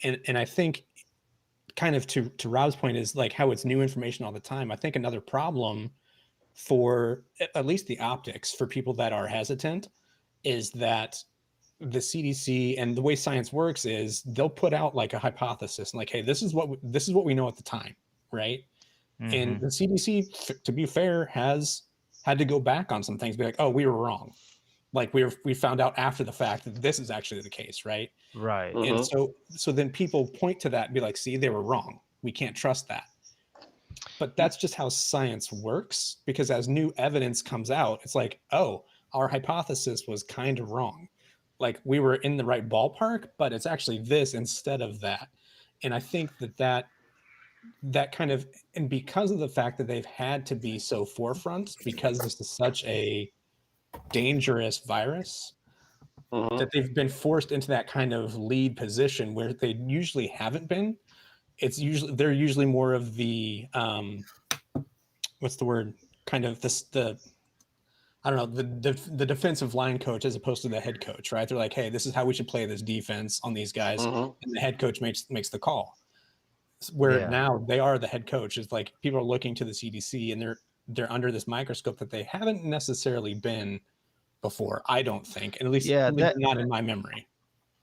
And I think kind of to Rob's point is like how it's new information all the time. I think another problem for at least the optics for people that are hesitant is that the CDC and the way science works is they'll put out like a hypothesis and like, hey, this is what we know at the time, right? Mm-hmm. And the CDC, to be fair, has had to go back on some things, be like, oh, we were wrong. Like we found out after the fact that this is actually the case, right? Right. Mm-hmm. And so then people point to that and be like, see, they were wrong. We can't trust that. But that's just how science works, because as new evidence comes out, it's like, oh, our hypothesis was kind of wrong. Like we were in the right ballpark, but it's actually this instead of that. And I think that kind of, and because of the fact that they've had to be so forefront, because this is such a dangerous virus, mm-hmm. that they've been forced into that kind of lead position where they usually haven't been. They're usually more of the what's the word? Kind of the I don't know, the defensive line coach as opposed to the head coach, right? They're like, hey, this is how we should play this defense on these guys, and the head coach makes the call. Where now they are the head coach. It's like people are looking to the CDC and they're under this microscope that they haven't necessarily been before. I don't think, and at least not in my memory.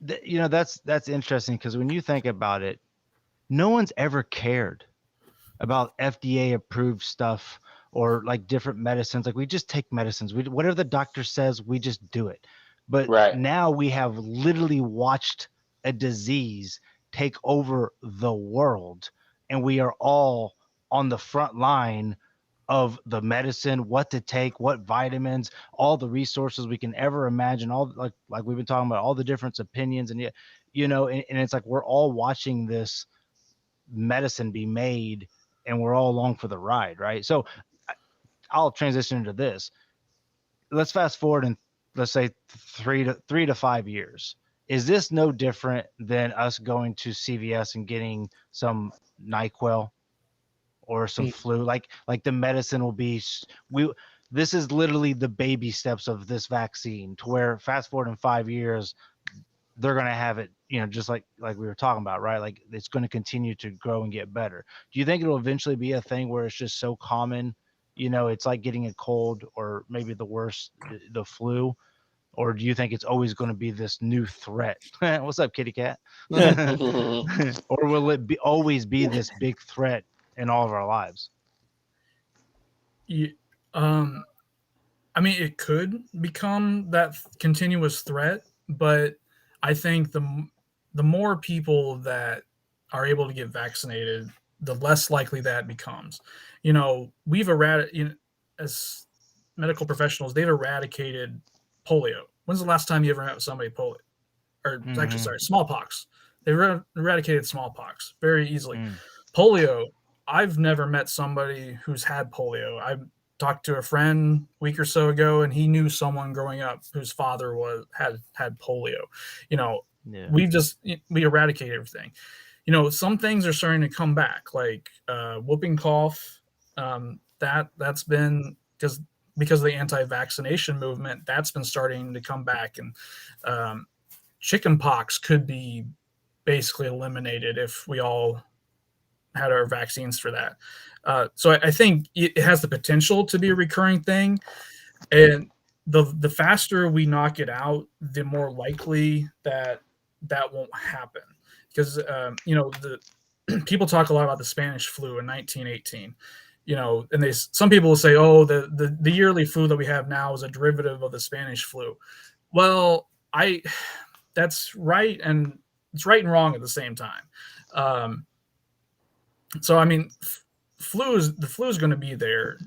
That's interesting because when you think about it, no one's ever cared about FDA approved stuff or like different medicines. Like we just take medicines. Whatever the doctor says, we just do it. But now we have literally watched a disease take over the world, and we are all on the front line of the medicine, what to take, what vitamins, all the resources we can ever imagine, all like we've been talking about, all the different opinions, and and it's like we're all watching this medicine be made, and we're all along for the ride, right? So I'll transition into this. Let's fast forward and let's say 3 to 5 years. Is this no different than us going to CVS and getting some NyQuil or some flu? Like the medicine will be this is literally the baby steps of this vaccine, to where fast forward in 5 years, they're going to have it, just like we were talking about, right? Like it's going to continue to grow and get better. Do you think it'll eventually be a thing where it's just so common, it's like getting a cold or maybe the worst, the flu? Or do you think it's always going to be this new threat? What's up, kitty cat? Or will it always be this big threat in all of our lives? I mean, it could become that continuous threat, but I think the more people that are able to get vaccinated, the less likely that becomes. We've as medical professionals, they've eradicated polio. When's the last time you ever met somebody with polio? Or actually, sorry, smallpox. They eradicated smallpox very easily. Polio, I've never met somebody who's had polio. I talked to a friend a week or so ago, and he knew someone growing up whose father had polio. We eradicate everything. Some things are starting to come back, like whooping cough. That's been because of the anti-vaccination movement, that's been starting to come back, and chicken pox could be basically eliminated if we all had our vaccines for that. So I think it has the potential to be a recurring thing, and the faster we knock it out, the more likely that won't happen. Because the people talk a lot about the Spanish flu in 1918. And some people will say, oh, the yearly flu that we have now is a derivative of the Spanish flu. Well, that's right, and it's right and wrong at the same time. So I mean, the flu is going to be there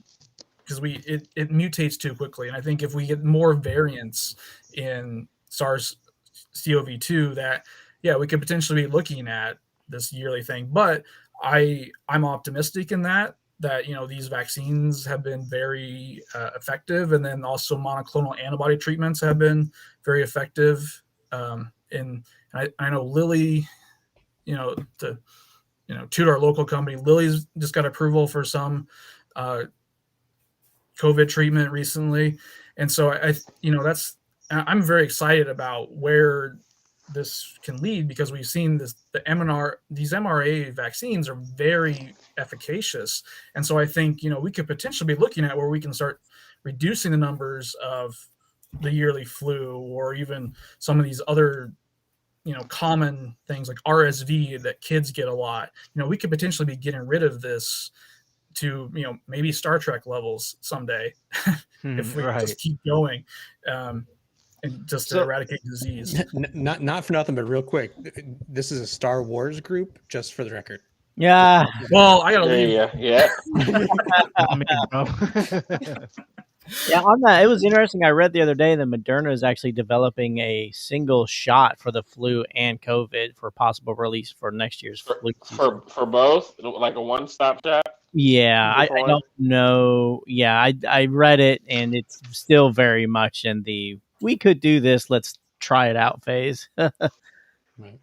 because it mutates too quickly, and I think if we get more variants in SARS-CoV-2, that we could potentially be looking at this yearly thing. But I'm optimistic in that these vaccines have been very effective, and then also monoclonal antibody treatments have been very effective. And I know Lilly, to toot our local company, Lilly's just got approval for some COVID treatment recently, and so I'm very excited about where this can lead, because we've seen these mRNA vaccines are very efficacious. And so I think, we could potentially be looking at where we can start reducing the numbers of the yearly flu, or even some of these other, common things like RSV that kids get a lot. We could potentially be getting rid of this to, maybe Star Trek levels someday if we just keep going. And just to eradicate disease. Not for nothing, but real quick, this is a Star Wars group, just for the record. Yeah. Well, I gotta leave. Yeah. Yeah, on that, it was interesting. I read the other day that Moderna is actually developing a single shot for the flu and COVID for possible release for next year's flu season. For both, like a one-stop shop. Yeah, I don't know. Yeah, I read it, and it's still very much in the we could do this, let's try it out phase. Right.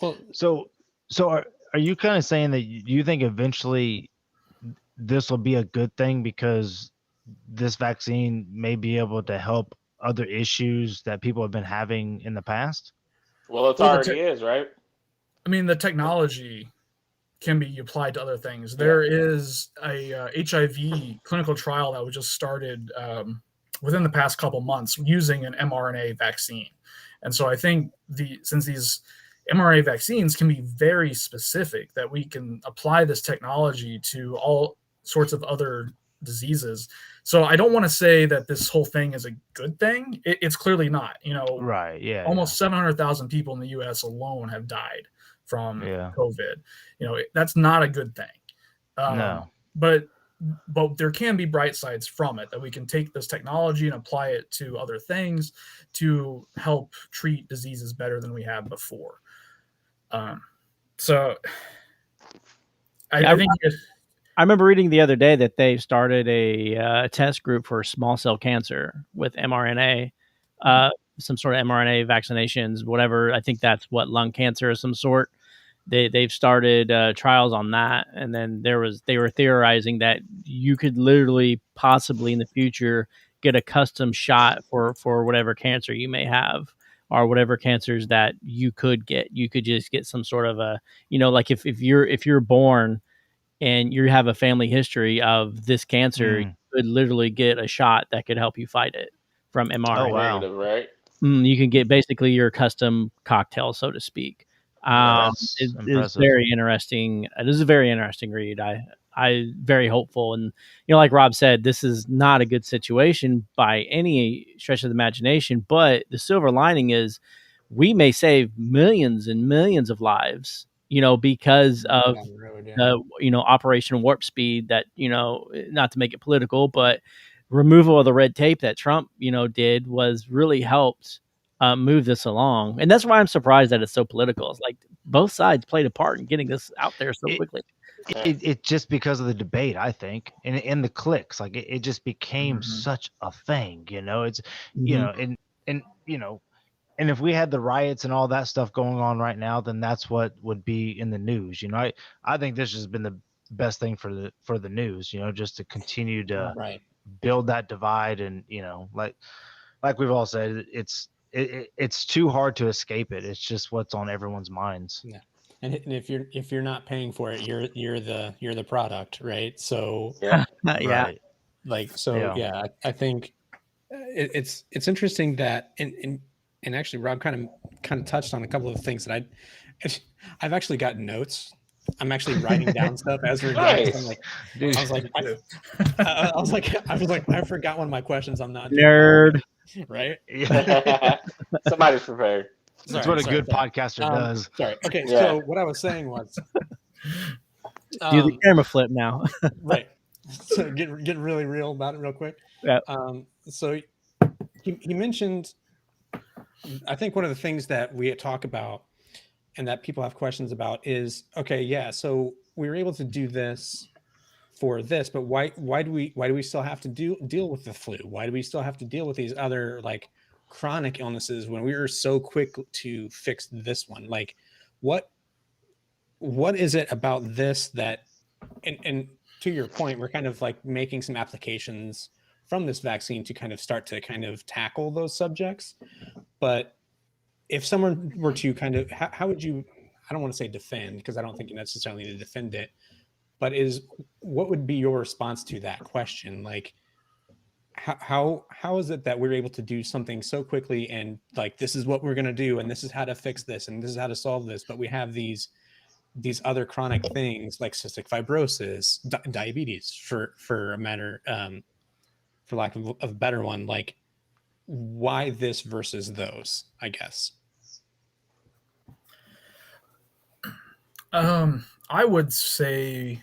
Well, so are you kind of saying that you think eventually this will be a good thing, because this vaccine may be able to help other issues that people have been having in the past? Well, it Well, already is, right? I mean, the technology can be applied to other things. There is a HIV clinical trial that was just started within the past couple months using an mRNA vaccine, and so I think since these mRNA vaccines can be very specific, that we can apply this technology to all sorts of other diseases. So I don't want to say that this whole thing is a good thing. It's clearly not. Right. Yeah. Almost 700,000 people in the U.S. alone have died from Yeah. COVID. That's not a good thing. No. But there can be bright sides from it, that we can take this technology and apply it to other things to help treat diseases better than we have before. So I think I remember reading the other day that they started a test group for small cell cancer with mRNA, some sort of mRNA vaccinations, whatever. I think that's what, lung cancer of some sort. They've started trials on that, and then they were theorizing that you could literally possibly in the future get a custom shot for whatever cancer you may have, or whatever cancers that you could get. You could just get some sort of a, like if you're born and you have a family history of this cancer, you could literally get a shot that could help you fight it from mRNA. Oh, wow. Right? You can get basically your custom cocktail, so to speak. That's It's impressive. very interesting. This is a very interesting read. I very hopeful, and like Rob said, this is not a good situation by any stretch of the imagination. But the silver lining is, we may save millions and millions of lives, because of Down the road, yeah. Operation Warp Speed. That not to make it political, but removal of the red tape that Trump did was really helped move this along, and that's why I'm surprised that it's so political. It's like both sides played a part in getting this out there so quickly. It just because of the debate, I think, and the clicks, like it just became such a thing. It's and if we had the riots and all that stuff going on right now, then that's what would be in the news. I think this has been the best thing for the news. Just to continue to build that divide, and like we've all said, it's too hard to escape it. It's just what's on everyone's minds. Yeah. And if you're not paying for it, you're the product, right? So yeah, Right. I think it's interesting that and actually Rob kind of touched on a couple of things that I've actually got notes. I'm actually writing down stuff as we're going. Nice. I'm like, dude, I was like, I forgot one of my questions. I'm not nerd, right? Somebody's prepared. That's what a good podcaster does. Sorry. Okay. Yeah. So what I was saying was, do the camera flip now. Right. So get really real about it real quick. Yeah. So he mentioned, I think one of the things that we talk about and that people have questions about is, okay, yeah, so we were able to do this for this, but why do we still have to deal with the flu? Why do we still have to deal with these other like chronic illnesses when we were so quick to fix this one? Like what is it about this that, and to your point, we're kind of like making some applications from this vaccine to kind of start to kind of tackle those subjects. But if someone were to kind of, how would you, I don't want to say defend, because I don't think you necessarily need to defend it, but what would be your response to that question? Like, how is it that we're able to do something so quickly and like, this is what we're going to do, and this is how to fix this, and this is how to solve this, but we have these other chronic things like cystic fibrosis, diabetes, for a matter, for lack of a better one, like why this versus those, I guess? I would say,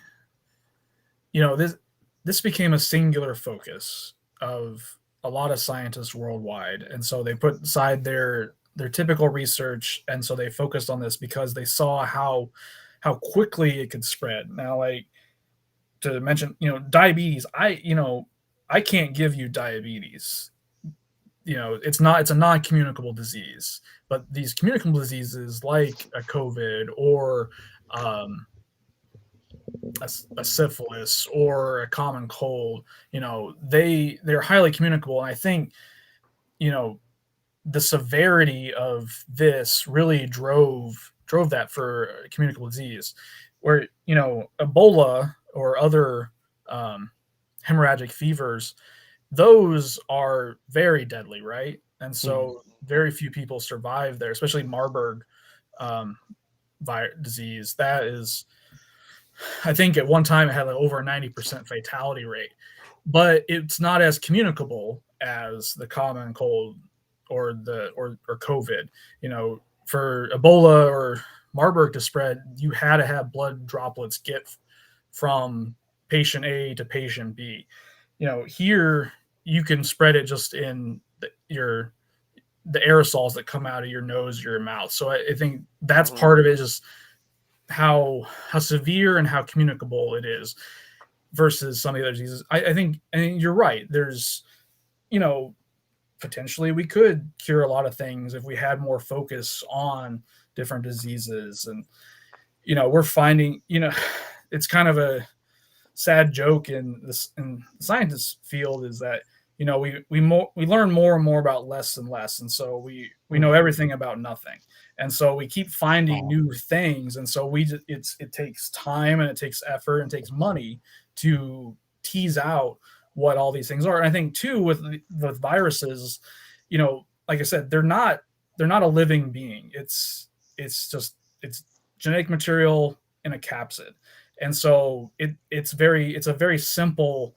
this became a singular focus of a lot of scientists worldwide, and so they put aside their typical research, and so they focused on this because they saw how quickly it could spread. Now, like to mention, diabetes, I can't give you diabetes. It's a non-communicable disease, but these communicable diseases like a COVID or a syphilis or a common cold, they're highly communicable. And I think, the severity of this really drove that for communicable disease, where Ebola or other hemorrhagic fevers, those are very deadly, right? And so very few people survive there, especially Marburg disease. That is, I think at one time it had like over a 90% fatality rate, but it's not as communicable as the common cold or COVID. For Ebola or Marburg to spread, you had to have blood droplets get from patient A to patient B. Here you can spread it just in the aerosols that come out of your nose, your mouth. So I think that's part of it, just how severe and how communicable it is versus some of the other diseases. I think you're right. There's, potentially we could cure a lot of things if we had more focus on different diseases. And, we're finding, it's kind of a sad joke in the scientist field is that, we learn more and more about less and less. And so we know everything about nothing. And so we keep finding new things. And so it takes time and it takes effort and it takes money to tease out what all these things are. And I think too, with viruses, like I said, they're not a living being. It's genetic material in a capsid. And so it's a very simple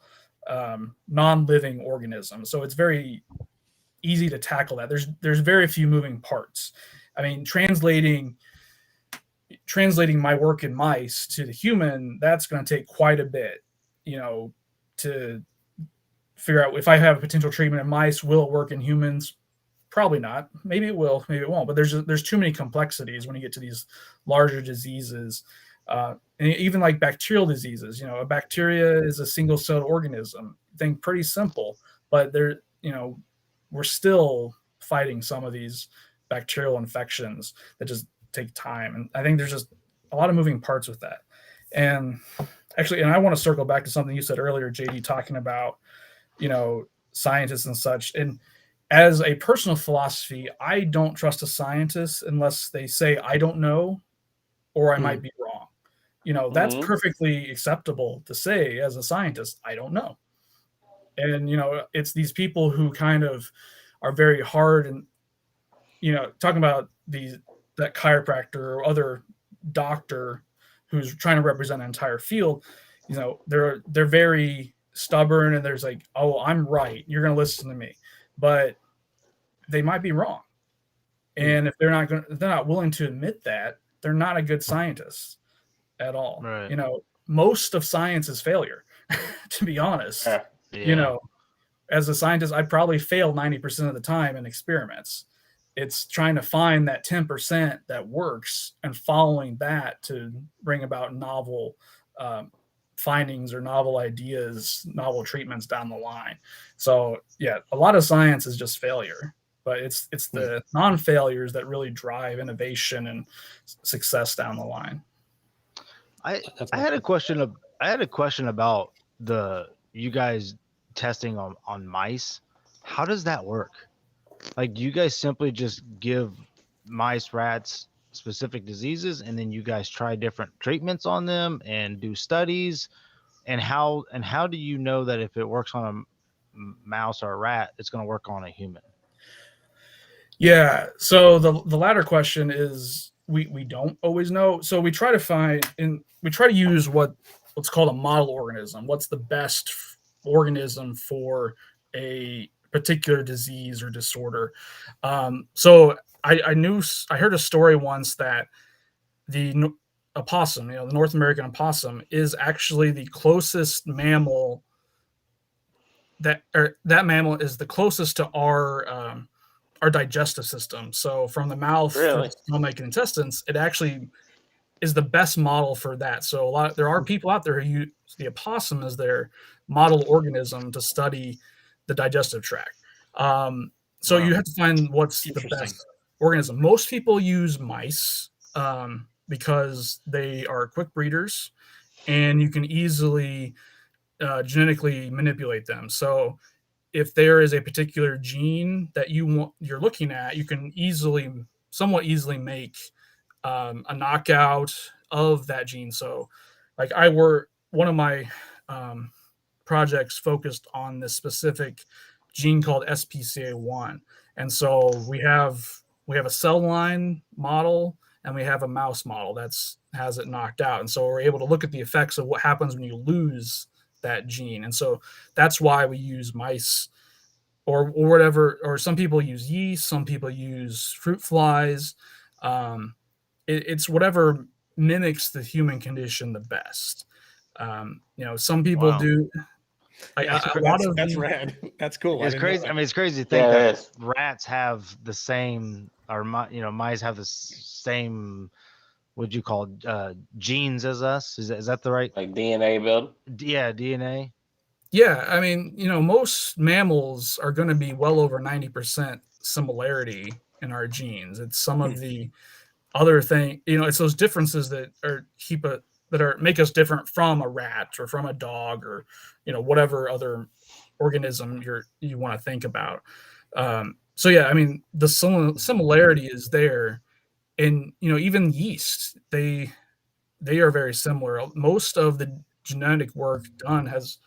non-living organism. So it's very easy to tackle that. There's very few moving parts. I mean, translating my work in mice to the human, that's going to take quite a bit, to figure out if I have a potential treatment in mice, will it work in humans? Probably not. Maybe it will, maybe it won't. But there's too many complexities when you get to these larger diseases. And even like bacterial diseases, a bacteria is a single-celled organism. Think pretty simple, but we're still fighting some of these bacterial infections that just take time. And I think there's just a lot of moving parts with that. And actually, and I want to circle back to something you said earlier, JD, talking about, scientists and such. And as a personal philosophy, I don't trust a scientist unless they say, I don't know, or I might be wrong. That's perfectly acceptable to say as a scientist, I don't know. And, it's these people who kind of are very hard and, talking about that chiropractor or other doctor who's trying to represent an entire field, they're very stubborn and there's like, oh, I'm right. You're going to listen to me, but they might be wrong. And if they're not willing to admit that, they're not a good scientist at all. Right. Most of science is failure, to be honest. Yeah. As a scientist, I'd probably fail 90% of the time in experiments. It's trying to find that 10% that works and following that to bring about novel findings or novel ideas, novel treatments down the line. So yeah, a lot of science is just failure, but it's the non-failures that really drive innovation and success down the line. I had a question about you guys testing on mice. How does that work? Like, do you guys simply just give mice, rats specific diseases, and then you guys try different treatments on them and do studies? And how do you know that if it works on a mouse or a rat, it's going to work on a human? Yeah. So the latter question is we don't always know. So we try to use what's called a model organism. What's the best organism for a particular disease or disorder? So I heard a story once that the opossum, the North American opossum, is actually the closest mammal that mammal is the closest to our digestive system. So from the mouth through the stomach and intestines, it actually is the best model for that. So there are people out there who use the opossum as their model organism to study the digestive tract. So you have to find what's the best organism. Most people use mice because they are quick breeders and you can easily genetically manipulate them. So if there is a particular gene that you're looking at, you can somewhat easily make a knockout of that gene. So like one of my projects focused on this specific gene called SPCA1. And so we have a cell line model and we have a mouse model that's has it knocked out. And so we're able to look at the effects of what happens when you lose that gene. And so that's why we use mice or whatever, or some people use yeast, some people use fruit flies. It's whatever mimics the human condition the best. Some people do. That's rad. That's cool. It's crazy. I mean, it's crazy to think that rats have the same, or mice have the same. What'd you call genes as us? Is that the right like DNA build? Yeah, DNA. Yeah, I mean, most mammals are going to be well over 90% similarity in our genes. It's some of the other thing, it's those differences that make us different from a rat or from a dog or whatever other organism you want to think about. So yeah, I mean the similarity is there, and even yeast, they are very similar. Most of the genetic work done has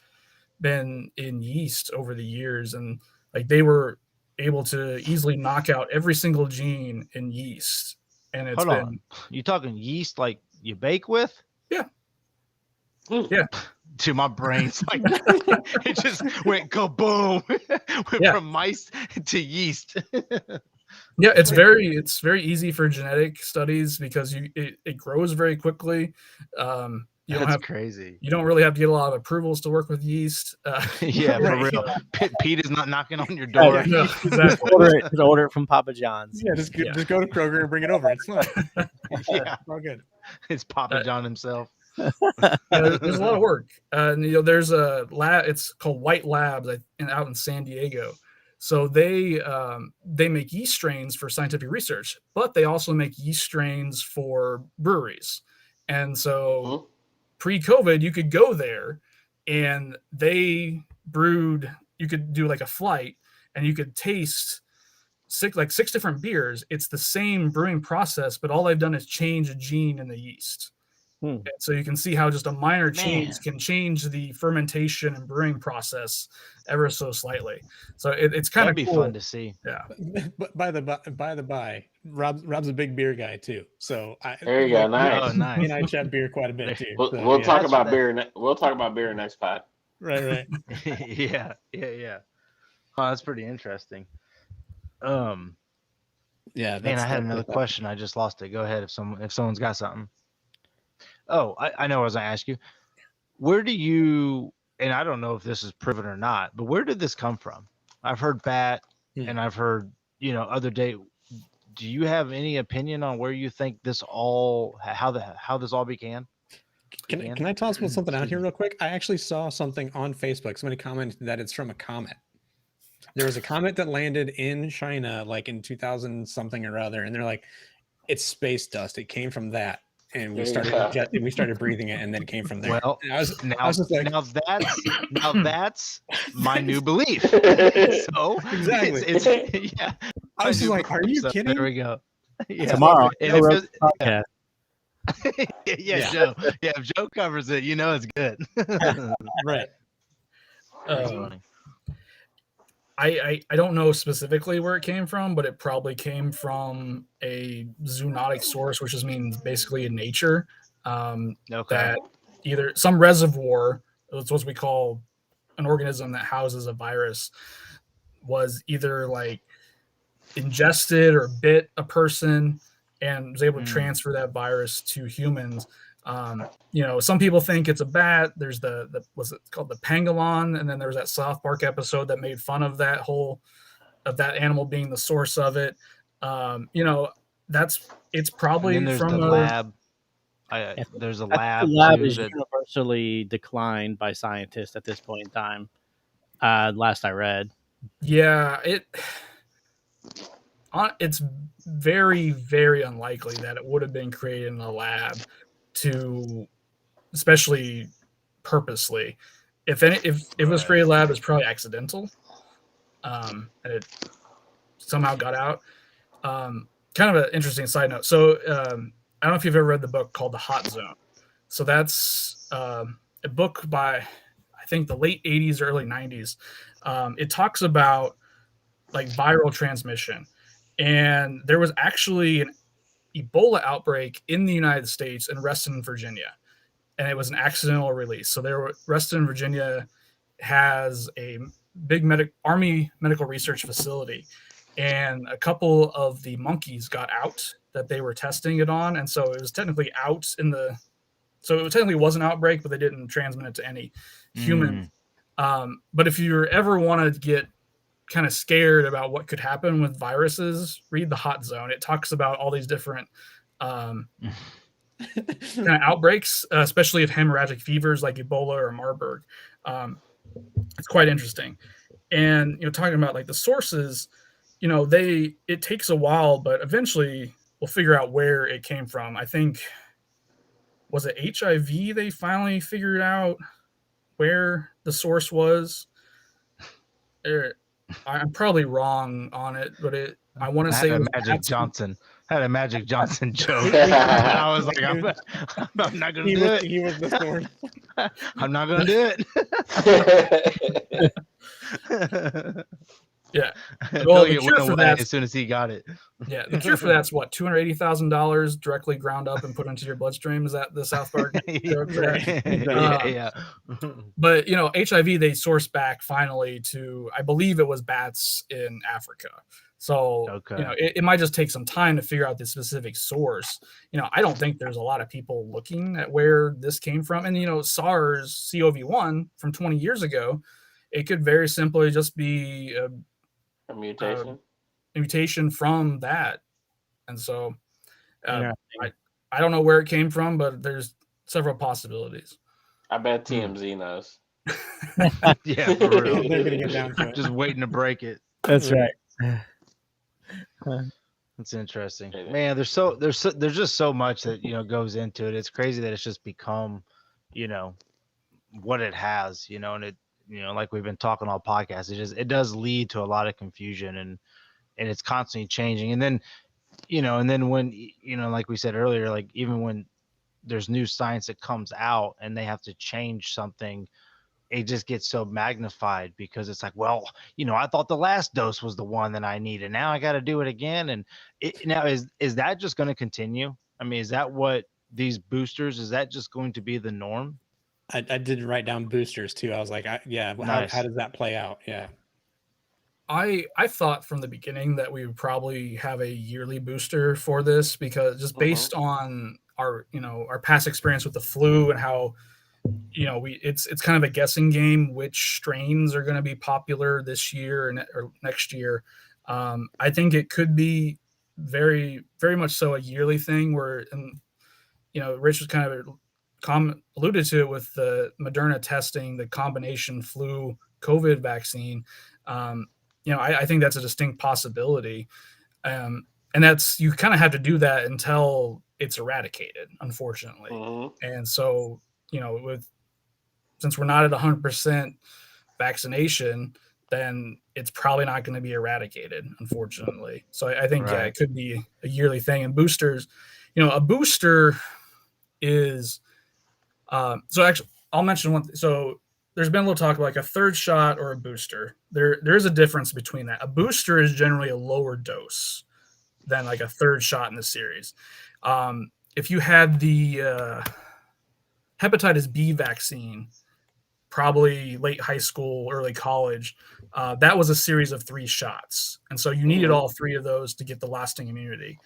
been in yeast over the years, and like they were able to easily knock out every single gene in yeast. And it's Hold on. You talking yeast like you bake with? Yeah. Yeah. Dude, my brain's like it just went kaboom. From mice to yeast. Yeah, it's very easy for genetic studies because it grows very quickly. That's crazy. You don't really have to get a lot of approvals to work with yeast. Yeah, for real. Pete is not knocking on your door. No, exactly. Just order it from Papa John's. Yeah, just go to Kroger and bring it over. It's fine. Yeah, all good. It's Papa John himself. There's a lot of work. There's a lab. It's called White Labs out in San Diego. So they make yeast strains for scientific research, but they also make yeast strains for breweries. And so pre-COVID, you could go there and they brewed, you could do like a flight and you could taste six different beers. It's the same brewing process, but all they've done is change a gene in the yeast. And so you can see how just a minor change can change the fermentation and brewing process ever so slightly. So it's kind of cool. Fun to see. Yeah. But by the by, Rob's a big beer guy too. So there you go. Nice. Oh, nice. And I chat beer quite a bit too. We'll talk about beer. We'll talk about beer next pod. Right. Yeah. Oh, that's pretty interesting. Yeah. Man, I had another question. I just lost it. Go ahead if someone's got something. Oh, I know. I was going to ask you, where do you? And I don't know if this is proven or not, but where did this come from? I've heard bat, and I've heard other day. Do you have any opinion on where you think this all how this all began? Can I toss something out here real quick? I actually saw something on Facebook. Somebody commented that it's from a comet. There was a comet that landed in China like in 2000 something or other, and they're like, it's space dust. It came from that. And we started breathing it, and then it came from there. Well, now that's my new belief. So exactly. It's yeah. I was just like, "Are you kidding?" There we go. Yeah. Tomorrow, yeah, Joe. Yeah, if Joe covers it, it's good. Right. I don't know specifically where it came from, but it probably came from a zoonotic source, which just means basically in nature. That either some reservoir, that's what we call an organism that houses a virus, was either like ingested or bit a person and was able to transfer that virus to humans. Some people think it's a bat. There's the what's it called, the pangolin, and then there was that South Park episode that made fun of that animal being the source of it. It's probably there's from the a lab. There's a lab. The lab too is that... universally declined by scientists at this point in time. Last I read. Yeah, it's very, very unlikely that it would have been created in a lab to especially purposely. If it was created lab, it's probably accidental, and it somehow got out. Kind of an interesting side note. So I don't know if you've ever read the book called The Hot Zone. So that's a book by, I think, the late 80s, early 90s. It talks about like viral transmission. And there was actually an Ebola outbreak in the United States in Reston, Virginia. And it was an accidental release. So Reston, Virginia has a big Army medical research facility. And a couple of the monkeys got out that they were testing it on. And so it was technically out so it technically was an outbreak, but they didn't transmit it to any human. But if you ever want to get kind of scared about what could happen with viruses, read The Hot Zone. It talks about all these different kind of outbreaks, especially of hemorrhagic fevers like Ebola or Marburg. It's quite interesting. And talking about like the sources, it takes a while, but eventually we'll figure out where it came from. I think, was it HIV they finally figured out where the source was? I'm probably wrong on it, but I want to say it was Magic Johnson. Had a Magic Johnson joke. I was like, I'm not going to do it. He was the source. I'm not going to do it. Yeah. Well, the cure for that, as soon as he got it. Yeah, the cure for that's what, $280,000 directly ground up and put into your bloodstream. Is that the South Park joke? Yeah. But HIV they sourced back finally to, I believe it was bats in Africa. So it might just take some time to figure out the specific source. I don't think there's a lot of people looking at where this came from. And SARS-CoV-1 from 20 years ago, it could very simply just be a mutation from that. And so I don't know where it came from, but there's several possibilities. I bet TMZ knows. Yeah, for real. They're gonna get down to it. Just waiting to break it. That's right. That's interesting, man. There's just so much that goes into it. It's crazy that it's just become what it has, and it like we've been talking all podcasts, it does lead to a lot of confusion, and it's constantly changing. And then when like we said earlier, like even when there's new science that comes out and they have to change something, it just gets so magnified because it's like, well, I thought the last dose was the one that I needed. Now I got to do it again. And now is that just going to continue? I mean, is that what these boosters, is that just going to be the norm? I did write down boosters too. I was like, nice. How does that play out? Yeah. I thought from the beginning that we would probably have a yearly booster for this, because just based on our past experience with the flu and how it's kind of a guessing game which strains are going to be popular this year or next year. I think it could be very, very much so a yearly thing where, and Rich was kind of alluded to it with the Moderna testing, the combination flu COVID vaccine. I think that's a distinct possibility. And that's, you kind of have to do that until it's eradicated, unfortunately. And so, since we're not at 100% vaccination, then it's probably not going to be eradicated, unfortunately. So I think it could be a yearly thing. And boosters, a booster is so actually I'll mention one. So there's been a little talk about like a third shot or a booster. There is a difference between that. A booster is generally a lower dose than like a third shot in the series. If you had the hepatitis B vaccine, probably late high school, early college, that was a series of 3 shots. And so you needed all 3 of those to get the lasting immunity.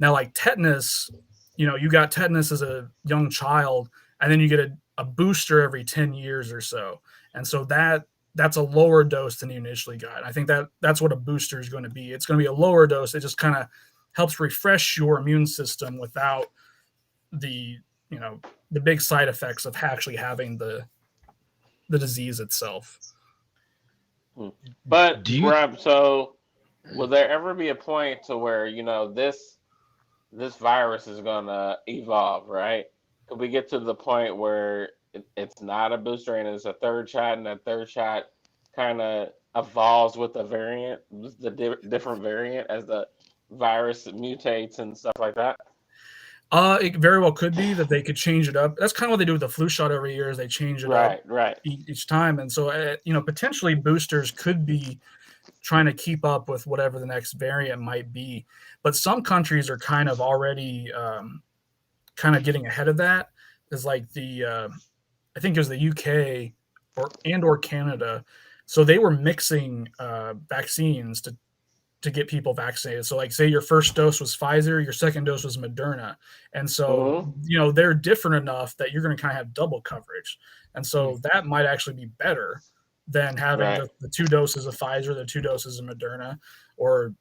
Now, like tetanus, you got tetanus as a young child, and then you get a booster every 10 years or so. And so that's a lower dose than you initially got. I think that's what a booster is going to be. It's going to be a lower dose. It just kind of helps refresh your immune system without the big side effects of actually having the disease itself. But Rob, so will there ever be a point to where this virus is gonna evolve, right? could we get to the point where it's not a booster and it's a third shot, and that third shot kind of evolves with the variant, different variant as the virus mutates and stuff like that? It very well could be that they could change it up. That's kind of what they do with the flu shot every year, is they change it up Right. each time. And so, potentially boosters could be trying to keep up with whatever the next variant might be. But some countries are kind of already kind of getting ahead of that. Is like I think it was the UK or Canada. So they were mixing vaccines to get people vaccinated. So like say your first dose was Pfizer, your second dose was Moderna. And so, they're different enough that you're going to kind of have double coverage. And so that might actually be better than having the 2 doses of Pfizer, the 2 doses of Moderna, or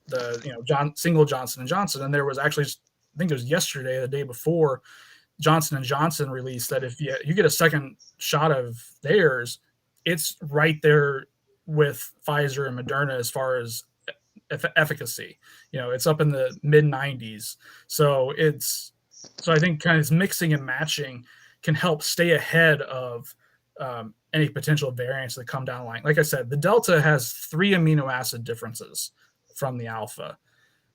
the single Johnson & Johnson. And there was actually, I think it was yesterday, the day before, Johnson & Johnson released that if you get a second shot of theirs, it's right there with Pfizer and Moderna as far as efficacy. It's up in the mid 90s. So I think kind of mixing and matching can help stay ahead of any potential variants that come down the line. Like I said, the Delta has 3 amino acid differences from the Alpha.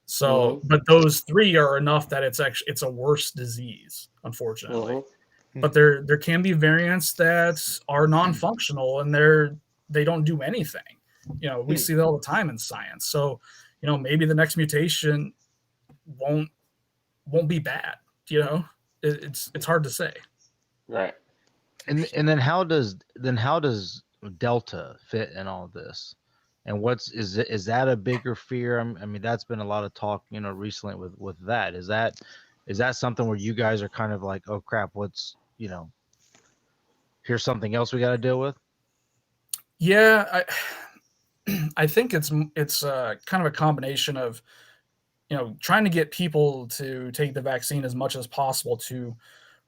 So, but those 3 are enough that it's a worse disease, unfortunately. But there can be variants that are non-functional and they don't do anything. We see that all the time in science. So, maybe the next mutation won't be bad. It's hard to say. Right. And then how does Delta fit in all this? And is that a bigger fear? I mean, that's been a lot of talk, recently with that. Is that something where you guys are kind of like, oh crap, what's, here's something else we got to deal with? Yeah, I think it's kind of a combination of, trying to get people to take the vaccine as much as possible to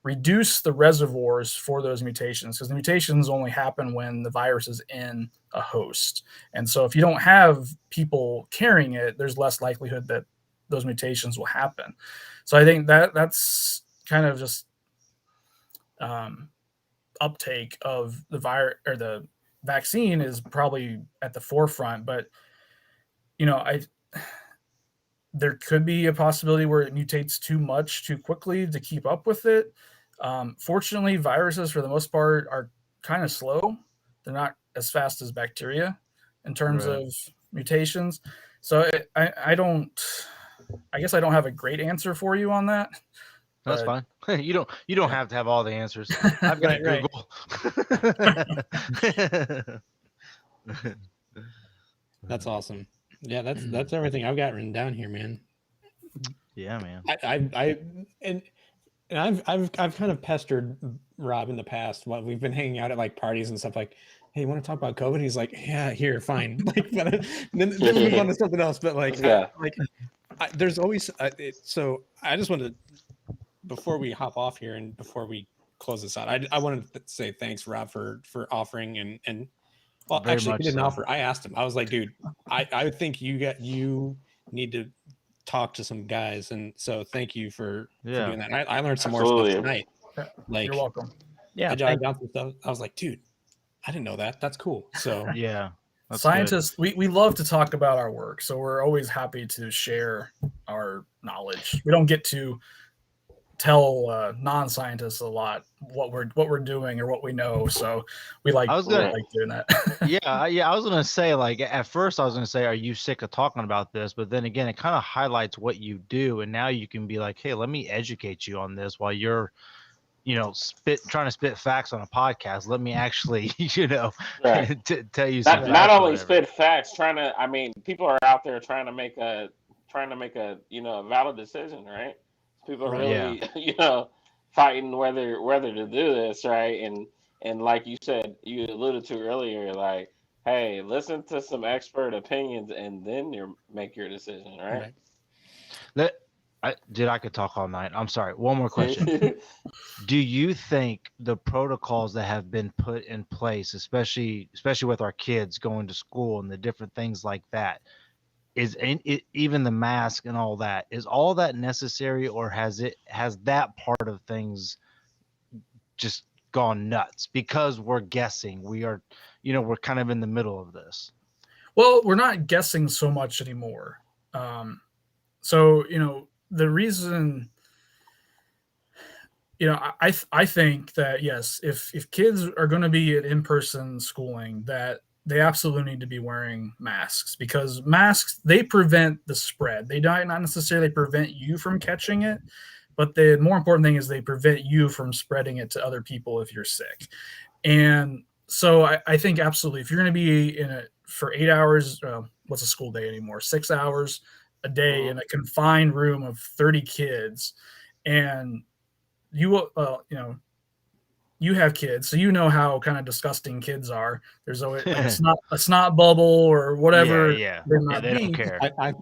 reduce the reservoirs for those mutations, because the mutations only happen when the virus is in a host. And so if you don't have people carrying it, there's less likelihood that those mutations will happen. So I think that's kind of just uptake of the virus or the vaccine is probably at the forefront. But there could be a possibility where it mutates too much too quickly to keep up with it. Fortunately, viruses for the most part are kind of slow. They're not as fast as bacteria in terms of mutations. So I guess I don't have a great answer for you on that. That's fine. You don't have to have all the answers. I've got Google. That's awesome. Yeah, that's everything I've got written down here, man. Yeah, man. I've kind of pestered Rob in the past while we've been hanging out at like parties and stuff, like, hey, you want to talk about COVID? He's like, yeah, here, fine. Like, but then we move on to something else. But like, there's always so I just wanted to, before we hop off here and before we close this out, I wanted to say thanks, Rob, for offering and well, Very actually, he didn't so. offer. I asked him. I was like, dude, I think you need to talk to some guys, and so thank you for doing that. I learned some more stuff tonight. Like, you're welcome. Yeah, I jotted down some stuff. I was like, dude, I didn't know that. That's cool. So yeah, scientists, we love to talk about our work, so we're always happy to share our knowledge. We don't get to tell non-scientists a lot what we're doing or what we know, so we like doing that. I was gonna say, like, at first I was gonna say, are you sick of talking about this? But then again, it kind of highlights what you do, and now you can be like, hey, let me educate you on this while you're trying to spit facts on a podcast. Let me actually tell you some not only spit facts, people are out there trying to make a valid decision, right? People are really, fighting whether to do this, right? And like you said, you alluded to earlier, like, hey, listen to some expert opinions and then make your decision, right? I could talk all night. I'm sorry. One more question. Do you think the protocols that have been put in place, especially with our kids going to school and the different things like that, even the mask and all that, is all that necessary, or has that part of things just gone nuts because we're guessing? We're kind of in the middle of this. Well, we're not guessing so much anymore. So the reason, I think that yes, if kids are going to be at in-person schooling, that they absolutely need to be wearing masks, because masks, they prevent the spread. They don't not necessarily prevent you from catching it, but the more important thing is they prevent you from spreading it to other people if you're sick. And so I think absolutely, if you're going to be in it for 8 hours, what's a school day anymore? 6 hours a day in a confined room of 30 kids, and you you have kids, so you know how kind of disgusting kids are. There's always like a snot bubble or whatever. Yeah. They don't care. I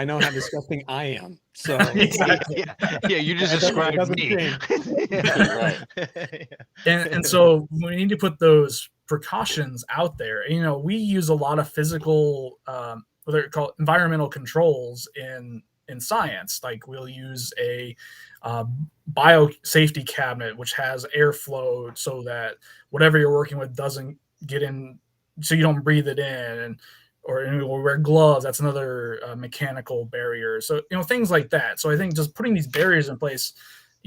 know how disgusting I am. So exactly. Yeah, you just described me. Right. And so we need to put those precautions out there. We use a lot of physical, what they're called environmental controls in science. Like we'll use a biosafety cabinet, which has airflow so that whatever you're working with doesn't get in, so you don't breathe it in, or we'll wear gloves. That's another mechanical barrier. So, things like that. So I think just putting these barriers in place,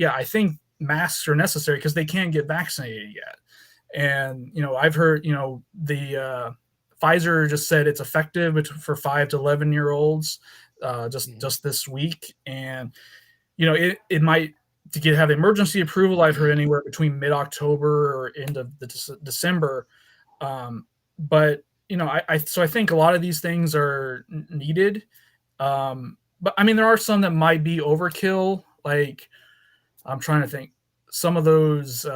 I think masks are necessary because they can't get vaccinated yet. And, I've heard, the Pfizer just said it's effective for 5 to 11-year-olds just this week. And, it might have emergency approval. I've heard anywhere between mid-October or end of December. But, so I think a lot of these things are needed. But I mean, there are some that might be overkill. Like, I'm trying to think some of those.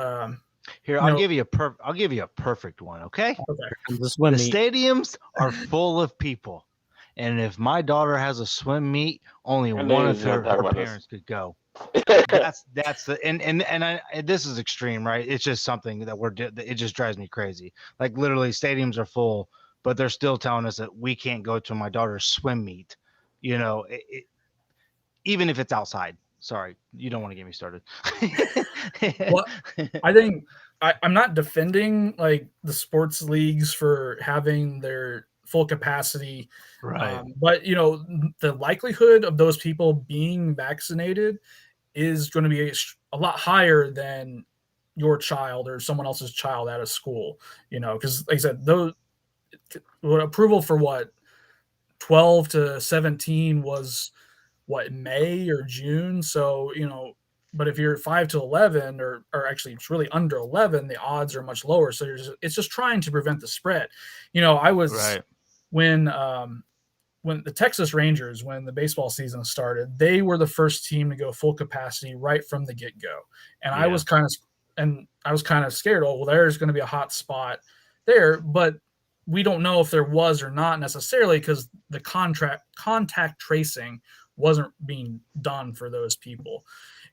Here, I'll give you a perfect one. Okay. The stadiums are full of people, and if my daughter has a swim meet, only one of her parents could go. That's the and this is extreme, right? It's just something that it just drives me crazy. Like literally, stadiums are full, but they're still telling us that we can't go to my daughter's swim meet. Even if it's outside. Sorry, you don't want to get me started. Well, I think I'm not defending like the sports leagues for having their full capacity, right? But the likelihood of those people being vaccinated is going to be a lot higher than your child or someone else's child out of school. Because like I said, those approval for 12 to 17 was May or June. So, but if you're 5 to 11 or actually it's really under 11, the odds are much lower. So it's just trying to prevent the spread. I was right. when the Texas Rangers, when the baseball season started, they were the first team to go full capacity right from the get-go. And I was kind of scared. Oh, well, there's going to be a hot spot there, but we don't know if there was or not necessarily, because the contact tracing wasn't being done for those people.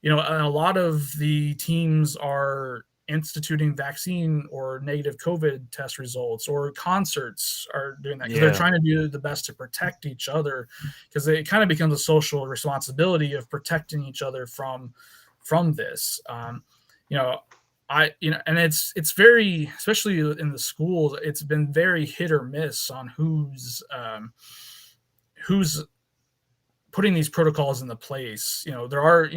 And a lot of the teams are instituting vaccine or negative COVID test results, or concerts are doing that because they're trying to do the best to protect each other, because it kind of becomes a social responsibility of protecting each other from this. And it's very, especially in the schools, it's been very hit or miss on who's putting these protocols into place. There are,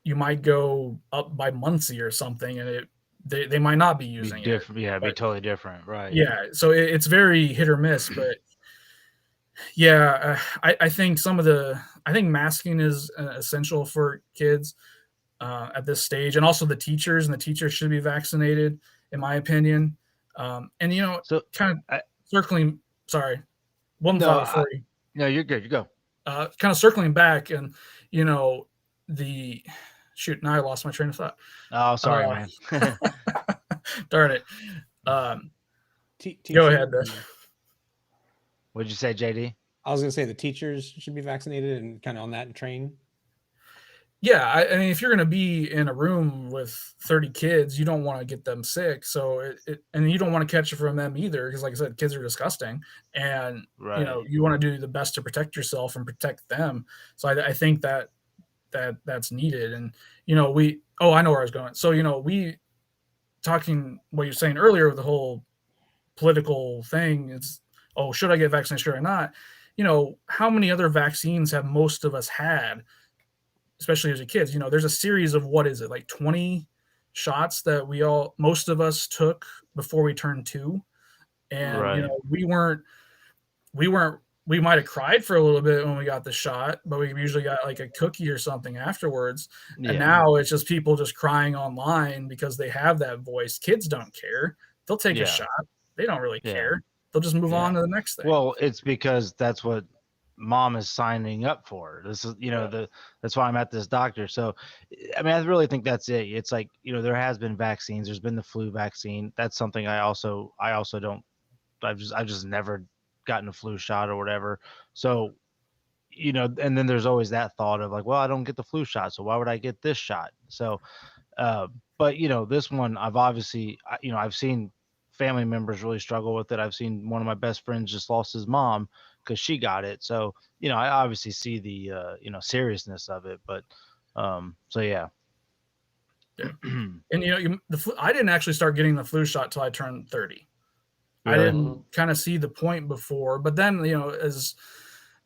you might go up by Muncie or something, and they might not be using it. Yeah, be totally different, right? Yeah, so it's very hit or miss. But I think I think masking is essential for kids at this stage, and also the teachers should be vaccinated, in my opinion. So kind of circling. Sorry, thought for you. No, you're good. You go. Kind of circling back, and now I lost my train of thought. Oh, sorry, man. Darn it. Go ahead, then. What'd you say, JD? I was going to say the teachers should be vaccinated and kind of on that and train. Yeah, I mean, if you're going to be in a room with 30 kids, you don't want to get them sick. So, and you don't want to catch it from them either, because, like I said, kids are disgusting, and Right. you want to do the best to protect yourself and protect them. So, I think that's needed. And I know where I was going. So, we talking what you're saying earlier with the whole political thing is, oh, should I get vaccinated? Should I not? How many other vaccines have most of us had? Especially as a kids, there's a series of, what is it, like 20 shots that most of us took before we turned 2. And, Right. we might have cried for a little bit when we got the shot, but we usually got like a cookie or something afterwards. And Yeah. now it's just people just crying online because they have that voice. Kids don't care. They'll take a Yeah. shot. They don't really Yeah. care. They'll just move on to the next thing. Well, it's because that's what mom is signing up for. This is, that's why I'm at this doctor. So, I mean, I really think that's it. It's like, there has been vaccines. There's been the flu vaccine. That's something I also don't. I've just never gotten a flu shot or whatever. So, and then there's always that thought of like, well, I don't get the flu shot, so why would I get this shot? So, but this one, I've seen family members really struggle with it. I've seen one of my best friends just lost his mom because she got it. So, I obviously see the seriousness of it. But so yeah. And I didn't actually start getting the flu shot till I turned 30. Really? I didn't kind of see the point before, but then as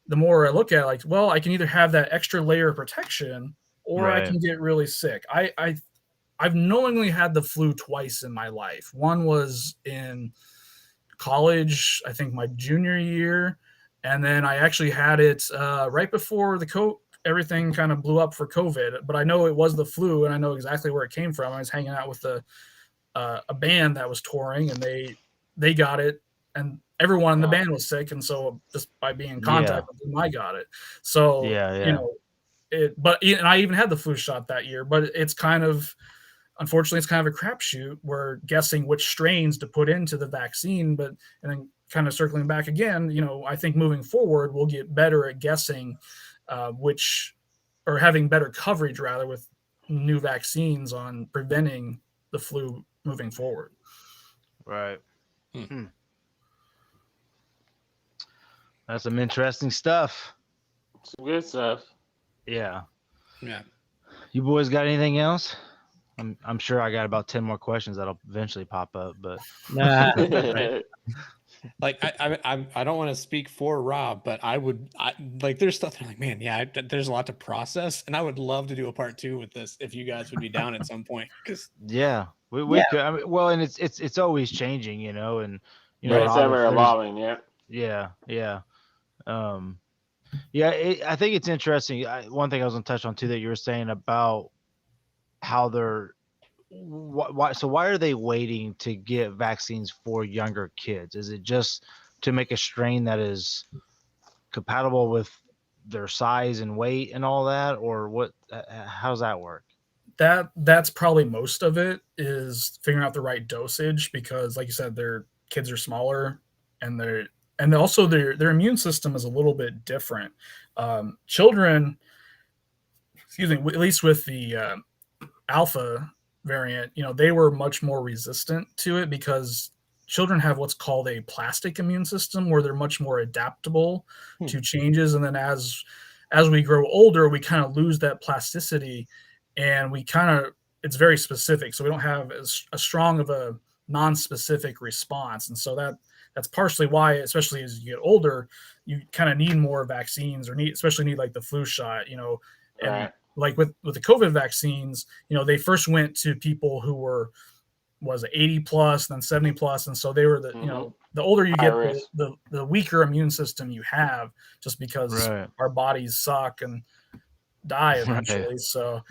the more I look at it, like, well, I can either have that extra layer of protection or I can get really sick. I've knowingly had the flu twice in my life. One was in college, I think my junior year, and then I actually had it right before everything kind of blew up for COVID. But I know it was the flu, and I know exactly where it came from. I was hanging out with a band that was touring, and they got it, and everyone in the band was sick, and so just by being in contact with them, I got it. So and I even had the flu shot that year, but unfortunately, it's kind of a crapshoot. We're guessing which strains to put into the vaccine, and then kind of circling back again, I think moving forward, we'll get better at guessing or having better coverage rather with new vaccines on preventing the flu moving forward. Right. That's some interesting stuff. Some good stuff. Yeah. Yeah. You boys got anything else? I'm sure I got about 10 more questions that'll eventually pop up, but like I don't want to speak for Rob, but there's stuff that I'm like, man, yeah, there's a lot to process, and I would love to do a part 2 with this if you guys would be down at some point. Yeah, we could. I mean, well, and it's always changing, and it's ever evolving. Yeah. I think it's interesting. One thing I was going to touch on too that you were saying about how why are they waiting to get vaccines for younger kids? Is it just to make a strain that is compatible with their size and weight and all that, or what? How does that work? That's probably most of it, is figuring out the right dosage, because like you said, their kids are smaller, and also their immune system is a little bit different. Children, at least with the alpha variant, they were much more resistant to it because children have what's called a plastic immune system, where they're much more adaptable to changes. And then as we grow older, we kind of lose that plasticity, and it's very specific. So we don't have as strong of a non-specific response. And so that's partially why, especially as you get older, you kind of need more vaccines, or especially need like the flu shot, and like with the COVID vaccines, they first went to people who were 80 plus, then 70 plus. And so they were the older you get, the weaker immune system you have, just because our bodies suck and die eventually. Right. So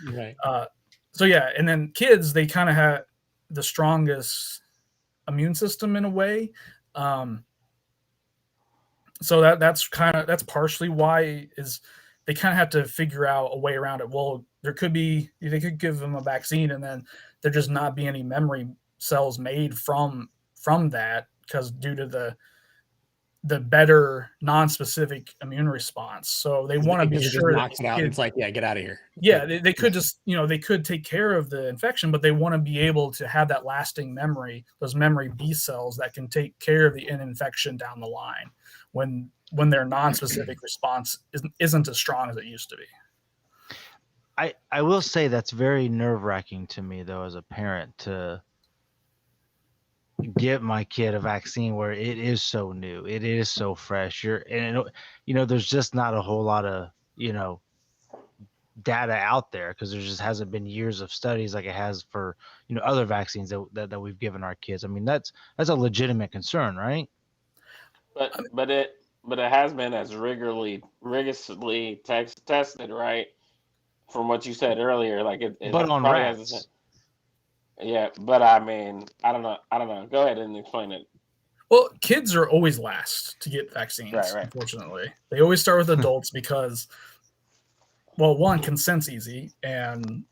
yeah. And then kids, they kind of had the strongest immune system in a way. So that's partially why they kind of have to figure out a way around it. Well, they could give them a vaccine, and then there just not be any memory cells made from that, because due to the better non-specific immune response. So they want to be sure it knocks it out. And it's like, yeah, get out of here. Yeah, they could just, they could take care of the infection, but they want to be able to have that lasting memory, those memory B cells that can take care of the infection down the line when their non-specific response isn't as strong as it used to be. I will say that's very nerve-wracking to me, though, as a parent, to give my kid a vaccine where it is so new, it is so fresh. There's just not a whole lot of data out there, because there just hasn't been years of studies like it has for other vaccines that we've given our kids. I mean, that's a legitimate concern, right? But it has been as rigorously tested, right? From what you said earlier, like it but on rats. Yeah, but I mean, I don't know. Go ahead and explain it. Well, kids are always last to get vaccines. Right. Unfortunately, they always start with adults because, well, one, consent's easy, and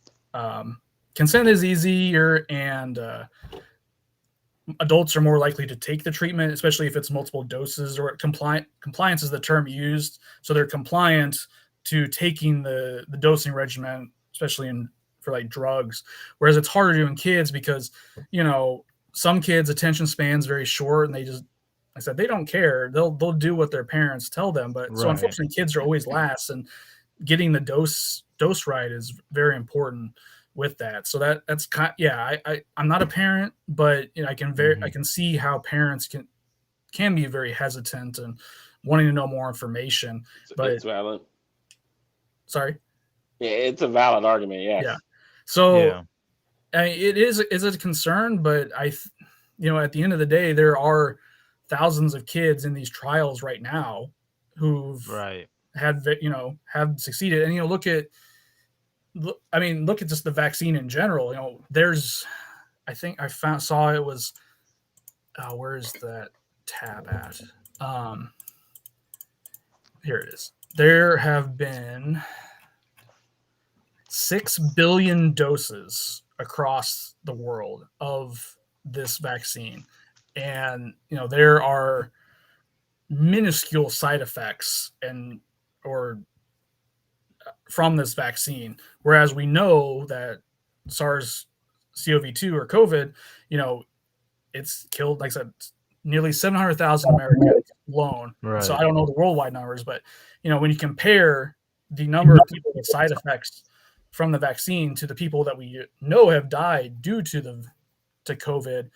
consent is easier, and adults are more likely to take the treatment, especially if it's multiple doses, or compliance is the term used. So they're compliant to taking the dosing regimen, especially for like drugs, whereas it's harder to do in kids because, some kids' attention span's very short, and they don't care. They'll do what their parents tell them. But So unfortunately, kids are always last, and getting the dose right is very important with that. So that's I'm not a parent, but I can see how parents can be very hesitant and wanting to know more information. But it's valid. Sorry. Yeah, it's a valid argument. Yes. Yeah. So I mean, it is a concern, but at the end of the day, there are thousands of kids in these trials right now who've have succeeded. And look at just the vaccine in general. I think I saw it was where's that tab at? Here it is. There have been 6 billion doses across the world of this vaccine. And, there are minuscule side effects from this vaccine. Whereas we know that SARS-CoV-2 or COVID, it's killed, like I said, nearly 700,000 Americans alone. Right. So I don't know the worldwide numbers, but, when you compare the number of people with side effects from the vaccine to the people that we know have died due to COVID,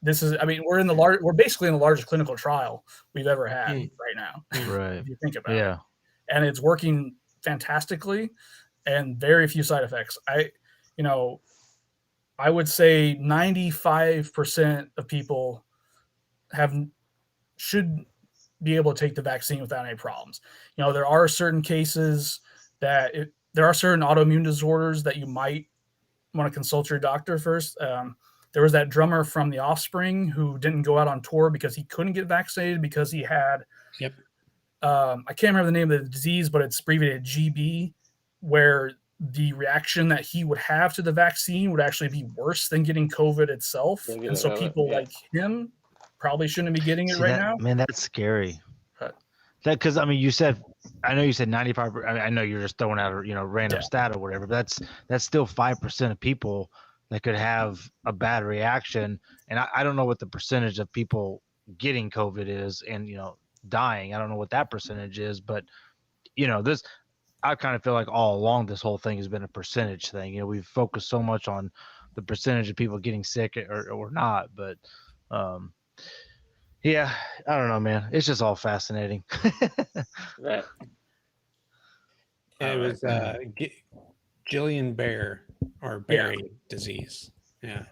we're basically in the largest clinical trial we've ever had right now. Right. If you think about it. And it's working fantastically and very few side effects. I would say 95% of people should be able to take the vaccine without any problems. There are certain cases that there are certain autoimmune disorders that you might want to consult your doctor first. There was that drummer from The Offspring who didn't go out on tour because he couldn't get vaccinated because he had, I can't remember the name of the disease, but it's abbreviated GB, where the reaction that he would have to the vaccine would actually be worse than getting COVID itself. And so people like him probably shouldn't be getting it now. Man, that's scary. Because I know you said 95. I know you're just throwing out a random stat or whatever, but that's still 5% of people that could have a bad reaction. And I don't know what the percentage of people getting COVID is and dying. I don't know what that percentage is, but this, I kind of feel like all along this whole thing has been a percentage thing. We've focused so much on the percentage of people getting sick or not, but yeah, I don't know, man. It's just all fascinating. Right. It was Guillain-Barré or Barré disease. Yeah.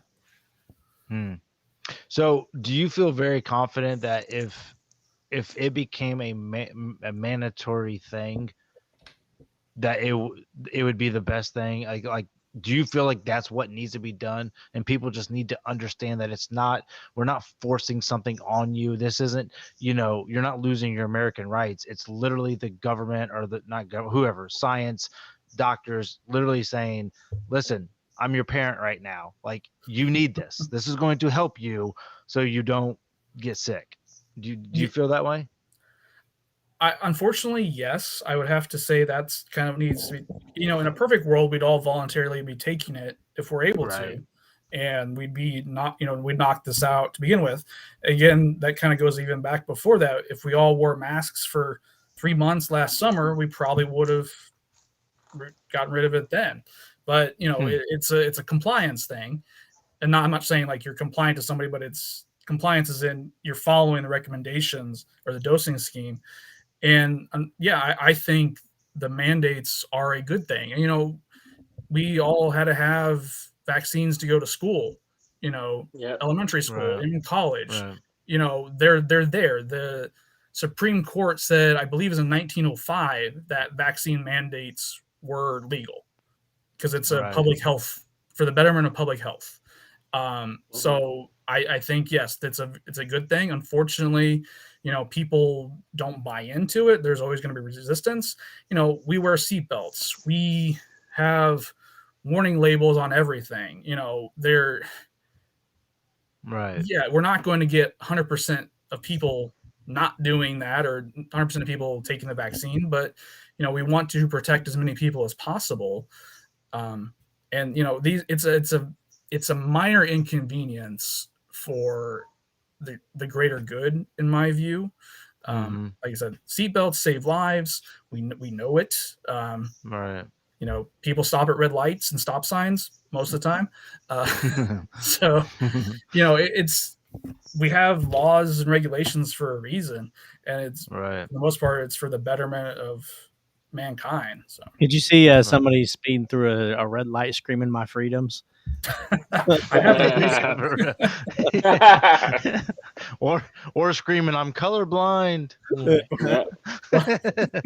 So, do you feel very confident that if it became a mandatory thing, that it would be the best thing? Like, do you feel like that's what needs to be done, and people just need to understand that we're not forcing something on you. This isn't, you're not losing your American rights. It's literally the government or whoever, science, doctors, literally saying, listen, I'm your parent right now. Like, you need this. This is going to help you so you don't get sick. Do you feel that way? Unfortunately, yes. I would have to say that's kind of needs to be, in a perfect world, we'd all voluntarily be taking it if we're able to. And we'd be we'd knock this out to begin with. Again, that kind of goes even back before that. If we all wore masks for 3 months last summer, we probably would have gotten rid of it then. But, it's a compliance thing. And I'm not saying like you're compliant to somebody, but it's compliance is in you're following the recommendations or the dosing scheme. And I think the mandates are a good thing. And, we all had to have vaccines to go to school, elementary school, in college. They're there. The Supreme Court said, I believe it was in 1905, that vaccine mandates were legal because it's a public health, for the betterment of public health. So I think, yes, it's a good thing. Unfortunately, people don't buy into it. There's always going to be resistance. We wear seatbelts. We have warning labels on everything. We're not going to get 100% of people not doing that or 100% of people taking the vaccine, but we want to protect as many people as possible. And it's a minor inconvenience for the greater good, in my view. Like I said, seatbelts save lives. We know it. People stop at red lights and stop signs most of the time. So, we have laws and regulations for a reason, and it's for the most part, it's for the betterment of mankind. So, did you see somebody speeding through a red light screaming "My freedoms"? or screaming, "I'm colorblind."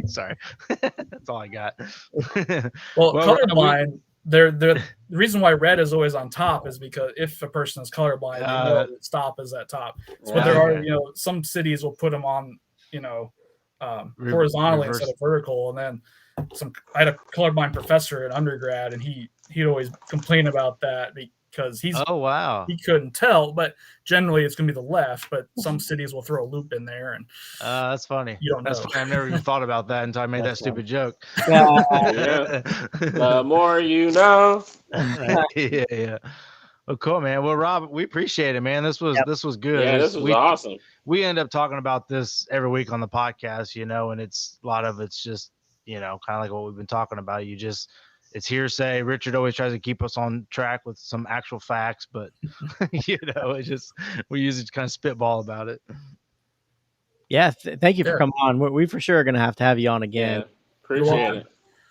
Sorry, that's all I got. Well, colorblind. The reason why red is always on top is because if a person is colorblind, they know that stop is at top. But there are, some cities will put them on, horizontally instead of vertical. And then I had a colorblind professor in undergrad, and he'd always complain about that because he couldn't tell. But generally, it's going to be the left. But some cities will throw a loop in there, and that's funny. You don't know. Funny. I've never even thought about that until I made that stupid joke. The more you know. Yeah. Well, cool, man. Well, Rob, we appreciate it, man. This was good. Yeah, this was awesome. We end up talking about this every week on the podcast, and it's a lot of it's just kind of like what we've been talking about. It's hearsay. Richard always tries to keep us on track with some actual facts, but it's just we usually kind of spitball about it. Yeah, thank you for coming on. We for sure are going to have you on again. Yeah, appreciate it.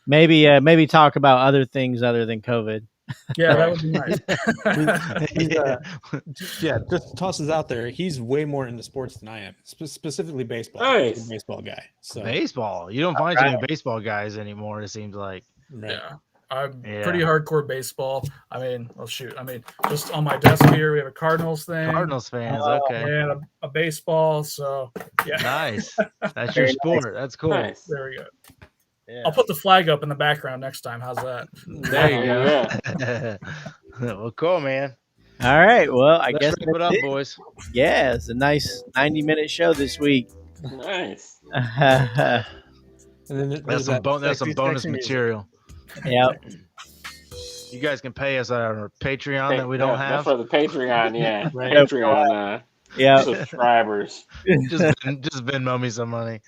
Maybe talk about other things other than COVID. Yeah, that would be nice. Just tosses out there. He's way more into sports than I am, specifically baseball. Nice. He's a baseball guy. So baseball. You don't find too many baseball guys anymore. It seems like. Right. Yeah. I'm pretty hardcore baseball. Just on my desk here, we have a Cardinals thing. Cardinals fans, okay. And a baseball, so yeah. Nice. That's your sport. Nice. That's cool. Nice. There we go. Yeah. I'll put the flag up in the background next time. How's that? There you go. Well, cool, man. All right. Well, I guess wrap it up, boys. Yeah, it's a nice 90-minute show this week. Nice. And then that's some bonus material. Yep. You guys can pay us on our Patreon that we don't have. For the Patreon, yeah. Patreon subscribers. Just Venmo me some money.